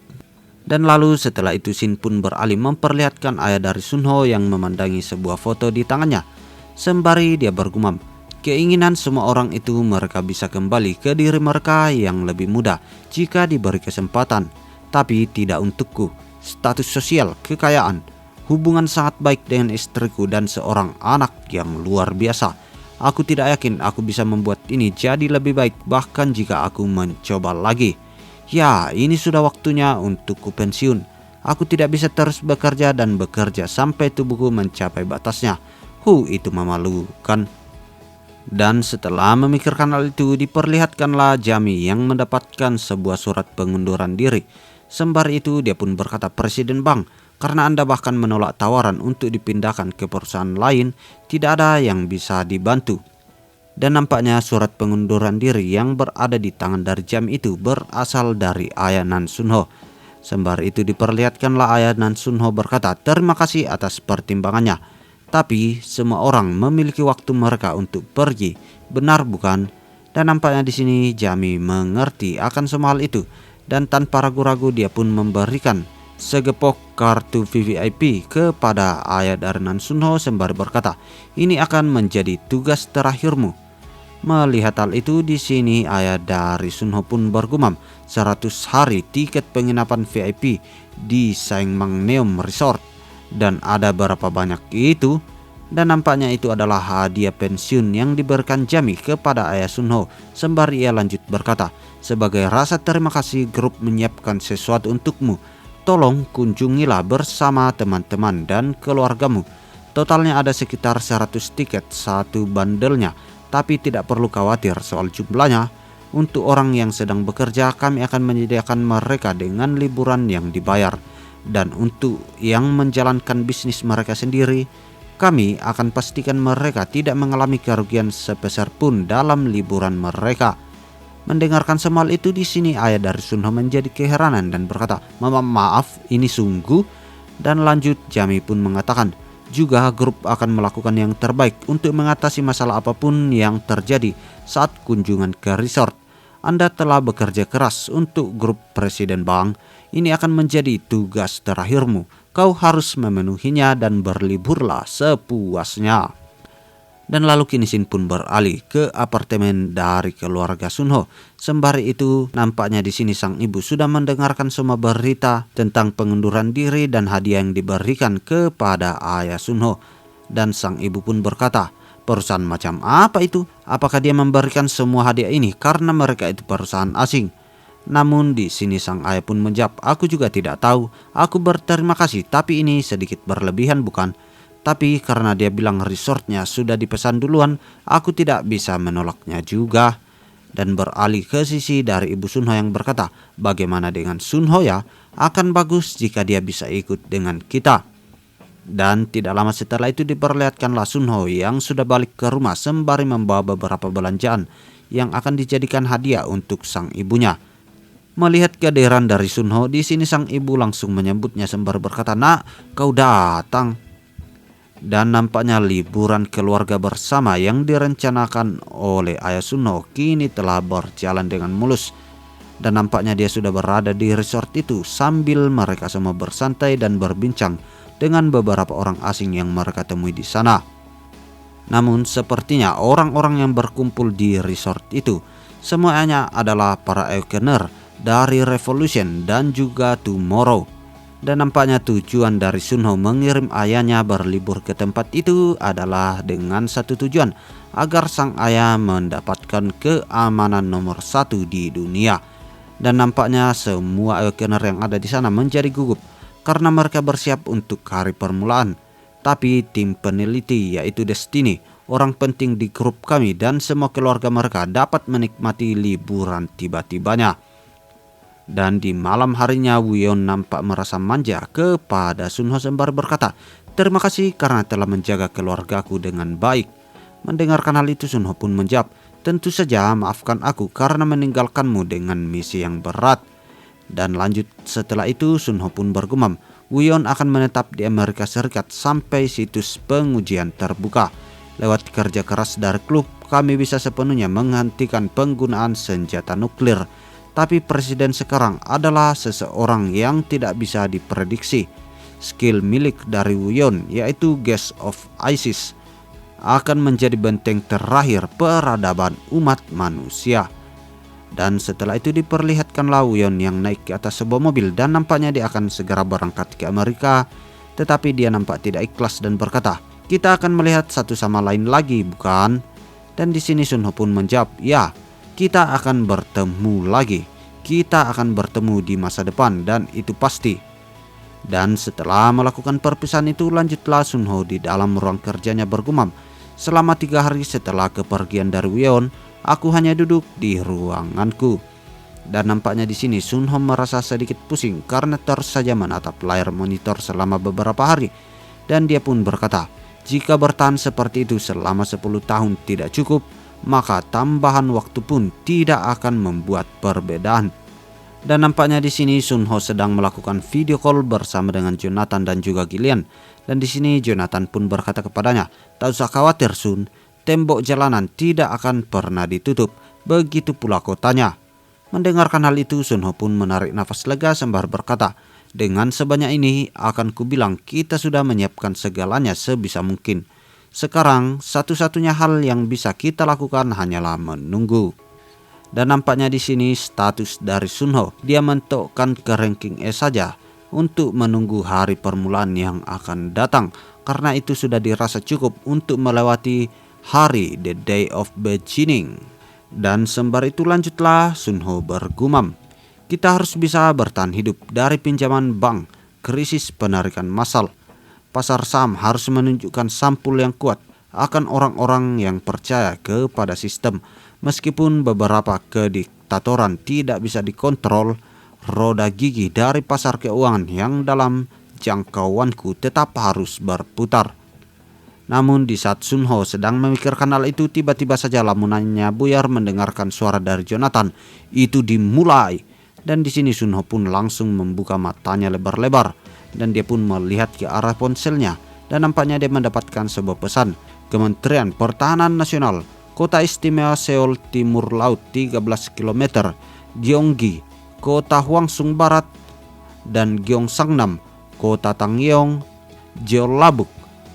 Dan lalu setelah itu Shin pun beralih memperlihatkan ayah dari Sun Ho yang memandangi sebuah foto di tangannya, sembari dia bergumam, "Keinginan semua orang itu mereka bisa kembali ke diri mereka yang lebih muda jika diberi kesempatan, tapi tidak untukku. Status sosial, kekayaan, hubungan sangat baik dengan istriku dan seorang anak yang luar biasa. Aku tidak yakin aku bisa membuat ini jadi lebih baik bahkan jika aku mencoba lagi. Ya, ini sudah waktunya untukku pensiun. Aku tidak bisa terus bekerja dan bekerja sampai tubuhku mencapai batasnya. Itu memalukan." Dan setelah memikirkan hal itu, diperlihatkanlah Jami yang mendapatkan sebuah surat pengunduran diri. Sembari itu dia pun berkata, "Presiden Bang, karena Anda bahkan menolak tawaran untuk dipindahkan ke perusahaan lain, tidak ada yang bisa dibantu." Dan nampaknya surat pengunduran diri yang berada di tangan dari Jam itu berasal dari ayah Nan Sun Ho. Sembari itu diperlihatkanlah ayah Nan Sun Ho berkata, "Terima kasih atas pertimbangannya. Tapi semua orang memiliki waktu mereka untuk pergi, benar bukan?" Dan nampaknya di sini Jami mengerti akan semua hal itu, dan tanpa ragu-ragu dia pun memberikan segepok kartu VVIP kepada ayah dari Nan Sun Ho sembari berkata, "Ini akan menjadi tugas terakhirmu." Melihat hal itu di sini ayah dari Sun Ho pun bergumam, 100 hari tiket penginapan VIP di Sangmangneum Resort. Dan ada berapa banyak itu? Dan nampaknya itu adalah hadiah pensiun yang diberikan Jami kepada ayah Sun Ho. Sembari ia lanjut berkata, "Sebagai rasa terima kasih, grup menyiapkan sesuatu untukmu. Tolong kunjungilah bersama teman-teman dan keluargamu. Totalnya ada sekitar 100 tiket satu bandelnya, tapi tidak perlu khawatir soal jumlahnya. Untuk orang yang sedang bekerja, kami akan menyediakan mereka dengan liburan yang dibayar. Dan untuk yang menjalankan bisnis mereka sendiri, kami akan pastikan mereka tidak mengalami kerugian sebesar pun dalam liburan mereka." Mendengarkan semua hal itu di sini ayah dari Sun Ho menjadi keheranan dan berkata, Maaf, ini sungguh." Dan lanjut Jami pun mengatakan, "Juga grup akan melakukan yang terbaik untuk mengatasi masalah apapun yang terjadi saat kunjungan ke resort. Anda telah bekerja keras untuk grup Presiden Bang. Ini akan menjadi tugas terakhirmu. Kau harus memenuhinya dan berliburlah sepuasnya." Dan lalu kini Shin pun beralih ke apartemen dari keluarga Sun Ho. Sembari itu nampaknya di sini sang ibu sudah mendengarkan semua berita tentang pengunduran diri dan hadiah yang diberikan kepada ayah Sun Ho. Dan sang ibu pun berkata, "Perusahaan macam apa itu? Apakah dia memberikan semua hadiah ini karena mereka itu perusahaan asing?" Namun di sini sang ayah pun menjawab, aku juga tidak tahu. Aku berterima kasih, tapi ini sedikit berlebihan bukan? Tapi karena dia bilang resortnya sudah dipesan duluan, aku tidak bisa menolaknya juga. Dan beralih ke sisi dari Ibu Sunho yang berkata, bagaimana dengan Sunho ya? Akan bagus jika dia bisa ikut dengan kita. Dan tidak lama setelah itu diperlihatkanlah Sunho yang sudah balik ke rumah sembari membawa beberapa belanjaan yang akan dijadikan hadiah untuk sang ibunya. Melihat kehadiran dari Sunho, di sini sang ibu langsung menyambutnya sembari berkata, "Nak, kau datang." Dan nampaknya liburan keluarga bersama yang direncanakan oleh ayah Sunho kini telah berjalan dengan mulus. Dan nampaknya dia sudah berada di resort itu sambil mereka semua bersantai dan berbincang dengan beberapa orang asing yang mereka temui di sana. Namun sepertinya orang-orang yang berkumpul di resort itu semuanya adalah para Awakener dari Revolution dan juga Tomorrow. Dan nampaknya tujuan dari Sunho mengirim ayahnya berlibur ke tempat itu adalah dengan satu tujuan, agar sang ayah mendapatkan keamanan nomor 1 di dunia. Dan nampaknya semua Awakener yang ada di sana menjadi gugup karena mereka bersiap untuk hari permulaan. Tapi tim peneliti yaitu Destiny, orang penting di grup kami dan semua keluarga mereka dapat menikmati liburan tiba-tibanya. Dan di malam harinya Won nampak merasa manja kepada Sunho sembari berkata, terima kasih karena telah menjaga keluargaku dengan baik. Mendengarkan hal itu Sunho pun menjawab, tentu saja maafkan aku karena meninggalkanmu dengan misi yang berat. Dan lanjut setelah itu Sunho pun bergumam, Won akan menetap di Amerika Serikat sampai situs pengujian terbuka. Lewat kerja keras dari klub, kami bisa sepenuhnya menghentikan penggunaan senjata nuklir. Tapi presiden sekarang adalah seseorang yang tidak bisa diprediksi. Skill milik dari Won, yaitu Gas of Isis, akan menjadi benteng terakhir peradaban umat manusia. Dan setelah itu diperlihatkanlah Won yang naik ke atas sebuah mobil dan nampaknya dia akan segera berangkat ke Amerika. Tetapi dia nampak tidak ikhlas dan berkata, kita akan melihat satu sama lain lagi bukan? Dan di sini Sunho pun menjawab, ya, kita akan bertemu lagi. Kita akan bertemu di masa depan dan itu pasti. Dan setelah melakukan perpisahan itu lanjutlah Sunho di dalam ruang kerjanya bergumam, selama 3 hari setelah kepergian dari Won, aku hanya duduk di ruanganku. Dan nampaknya di sini Sunho merasa sedikit pusing karena terus saja menatap layar monitor selama beberapa hari. Dan dia pun berkata, jika bertahan seperti itu selama 10 tahun tidak cukup, maka tambahan waktu pun tidak akan membuat perbedaan. Dan nampaknya di sini Sunho sedang melakukan video call bersama dengan Jonathan dan juga Gillian. Dan di sini Jonathan pun berkata kepadanya, tak usah khawatir Sun, tembok jalanan tidak akan pernah ditutup, begitu pula kotanya. Mendengarkan hal itu Sunho pun menarik nafas lega sembari berkata, dengan sebanyak ini akan kubilang kita sudah menyiapkan segalanya sebisa mungkin. Sekarang satu-satunya hal yang bisa kita lakukan hanyalah menunggu. Dan nampaknya di sini status dari Sunho, dia mentokkan ke ranking E saja untuk menunggu hari permulaan yang akan datang. Karena itu sudah dirasa cukup untuk melewati hari the day of beginning. Dan sembari itu lanjutlah Sunho bergumam, kita harus bisa bertahan hidup dari pinjaman bank, krisis penarikan massal. Pasar saham harus menunjukkan sampul yang kuat akan orang-orang yang percaya kepada sistem. Meskipun beberapa kediktatoran tidak bisa dikontrol, roda gigi dari pasar keuangan yang dalam jangkauanku tetap harus berputar. Namun di saat Sunho sedang memikirkan hal itu, tiba-tiba saja lamunannya buyar mendengarkan suara dari Jonathan. Itu dimulai. Dan di sini Sunho pun langsung membuka matanya lebar-lebar dan dia pun melihat ke arah ponselnya dan nampaknya dia mendapatkan sebuah pesan. Kementerian Pertahanan Nasional, Kota Istimewa Seoul Timur Laut 13 km, Gyeonggi, Kota Hwangsung Barat, dan Gyeongsangnam, Kota Tangyeong, Jeollabuk,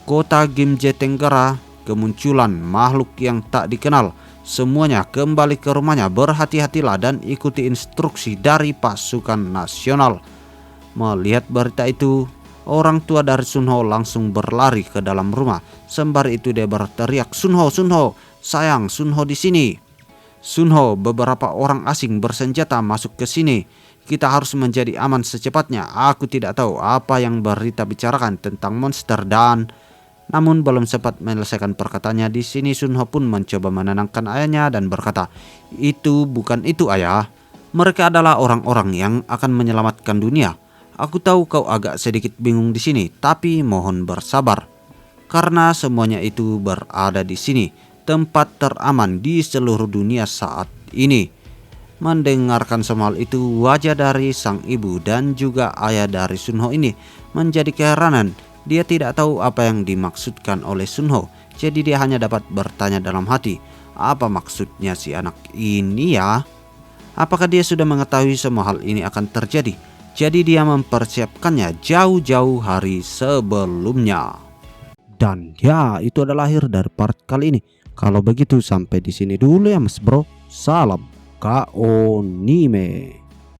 Kota Gimje Tenggara, kemunculan makhluk yang tak dikenal. Semuanya kembali ke rumahnya, berhati-hatilah dan ikuti instruksi dari pasukan nasional. Melihat berita itu, orang tua dari Sunho langsung berlari ke dalam rumah. Sembari itu dia berteriak, Sunho, Sunho, sayang, Sunho di sini. Sunho, beberapa orang asing bersenjata masuk ke sini. Kita harus menjadi aman secepatnya. Aku tidak tahu apa yang berita bicarakan tentang monster dan... Namun belum sempat menyelesaikan perkataannya, di sini Sunho pun mencoba menenangkan ayahnya dan berkata, "Itu bukan itu, ayah. Mereka adalah orang-orang yang akan menyelamatkan dunia. Aku tahu kau agak sedikit bingung di sini, tapi mohon bersabar. Karena semuanya itu berada di sini, tempat teraman di seluruh dunia saat ini." Mendengarkan semua hal itu, wajah dari sang ibu dan juga ayah dari Sunho ini menjadi keheranan. Dia tidak tahu apa yang dimaksudkan oleh Sunho, jadi dia hanya dapat bertanya dalam hati, apa maksudnya si anak ini ya? Apakah dia sudah mengetahui semua hal ini akan terjadi? Jadi dia mempersiapkannya jauh-jauh hari sebelumnya. Dan ya, itu adalah akhir dari part kali ini. Kalau begitu sampai di sini dulu ya Mas Bro. Salam Kaonime.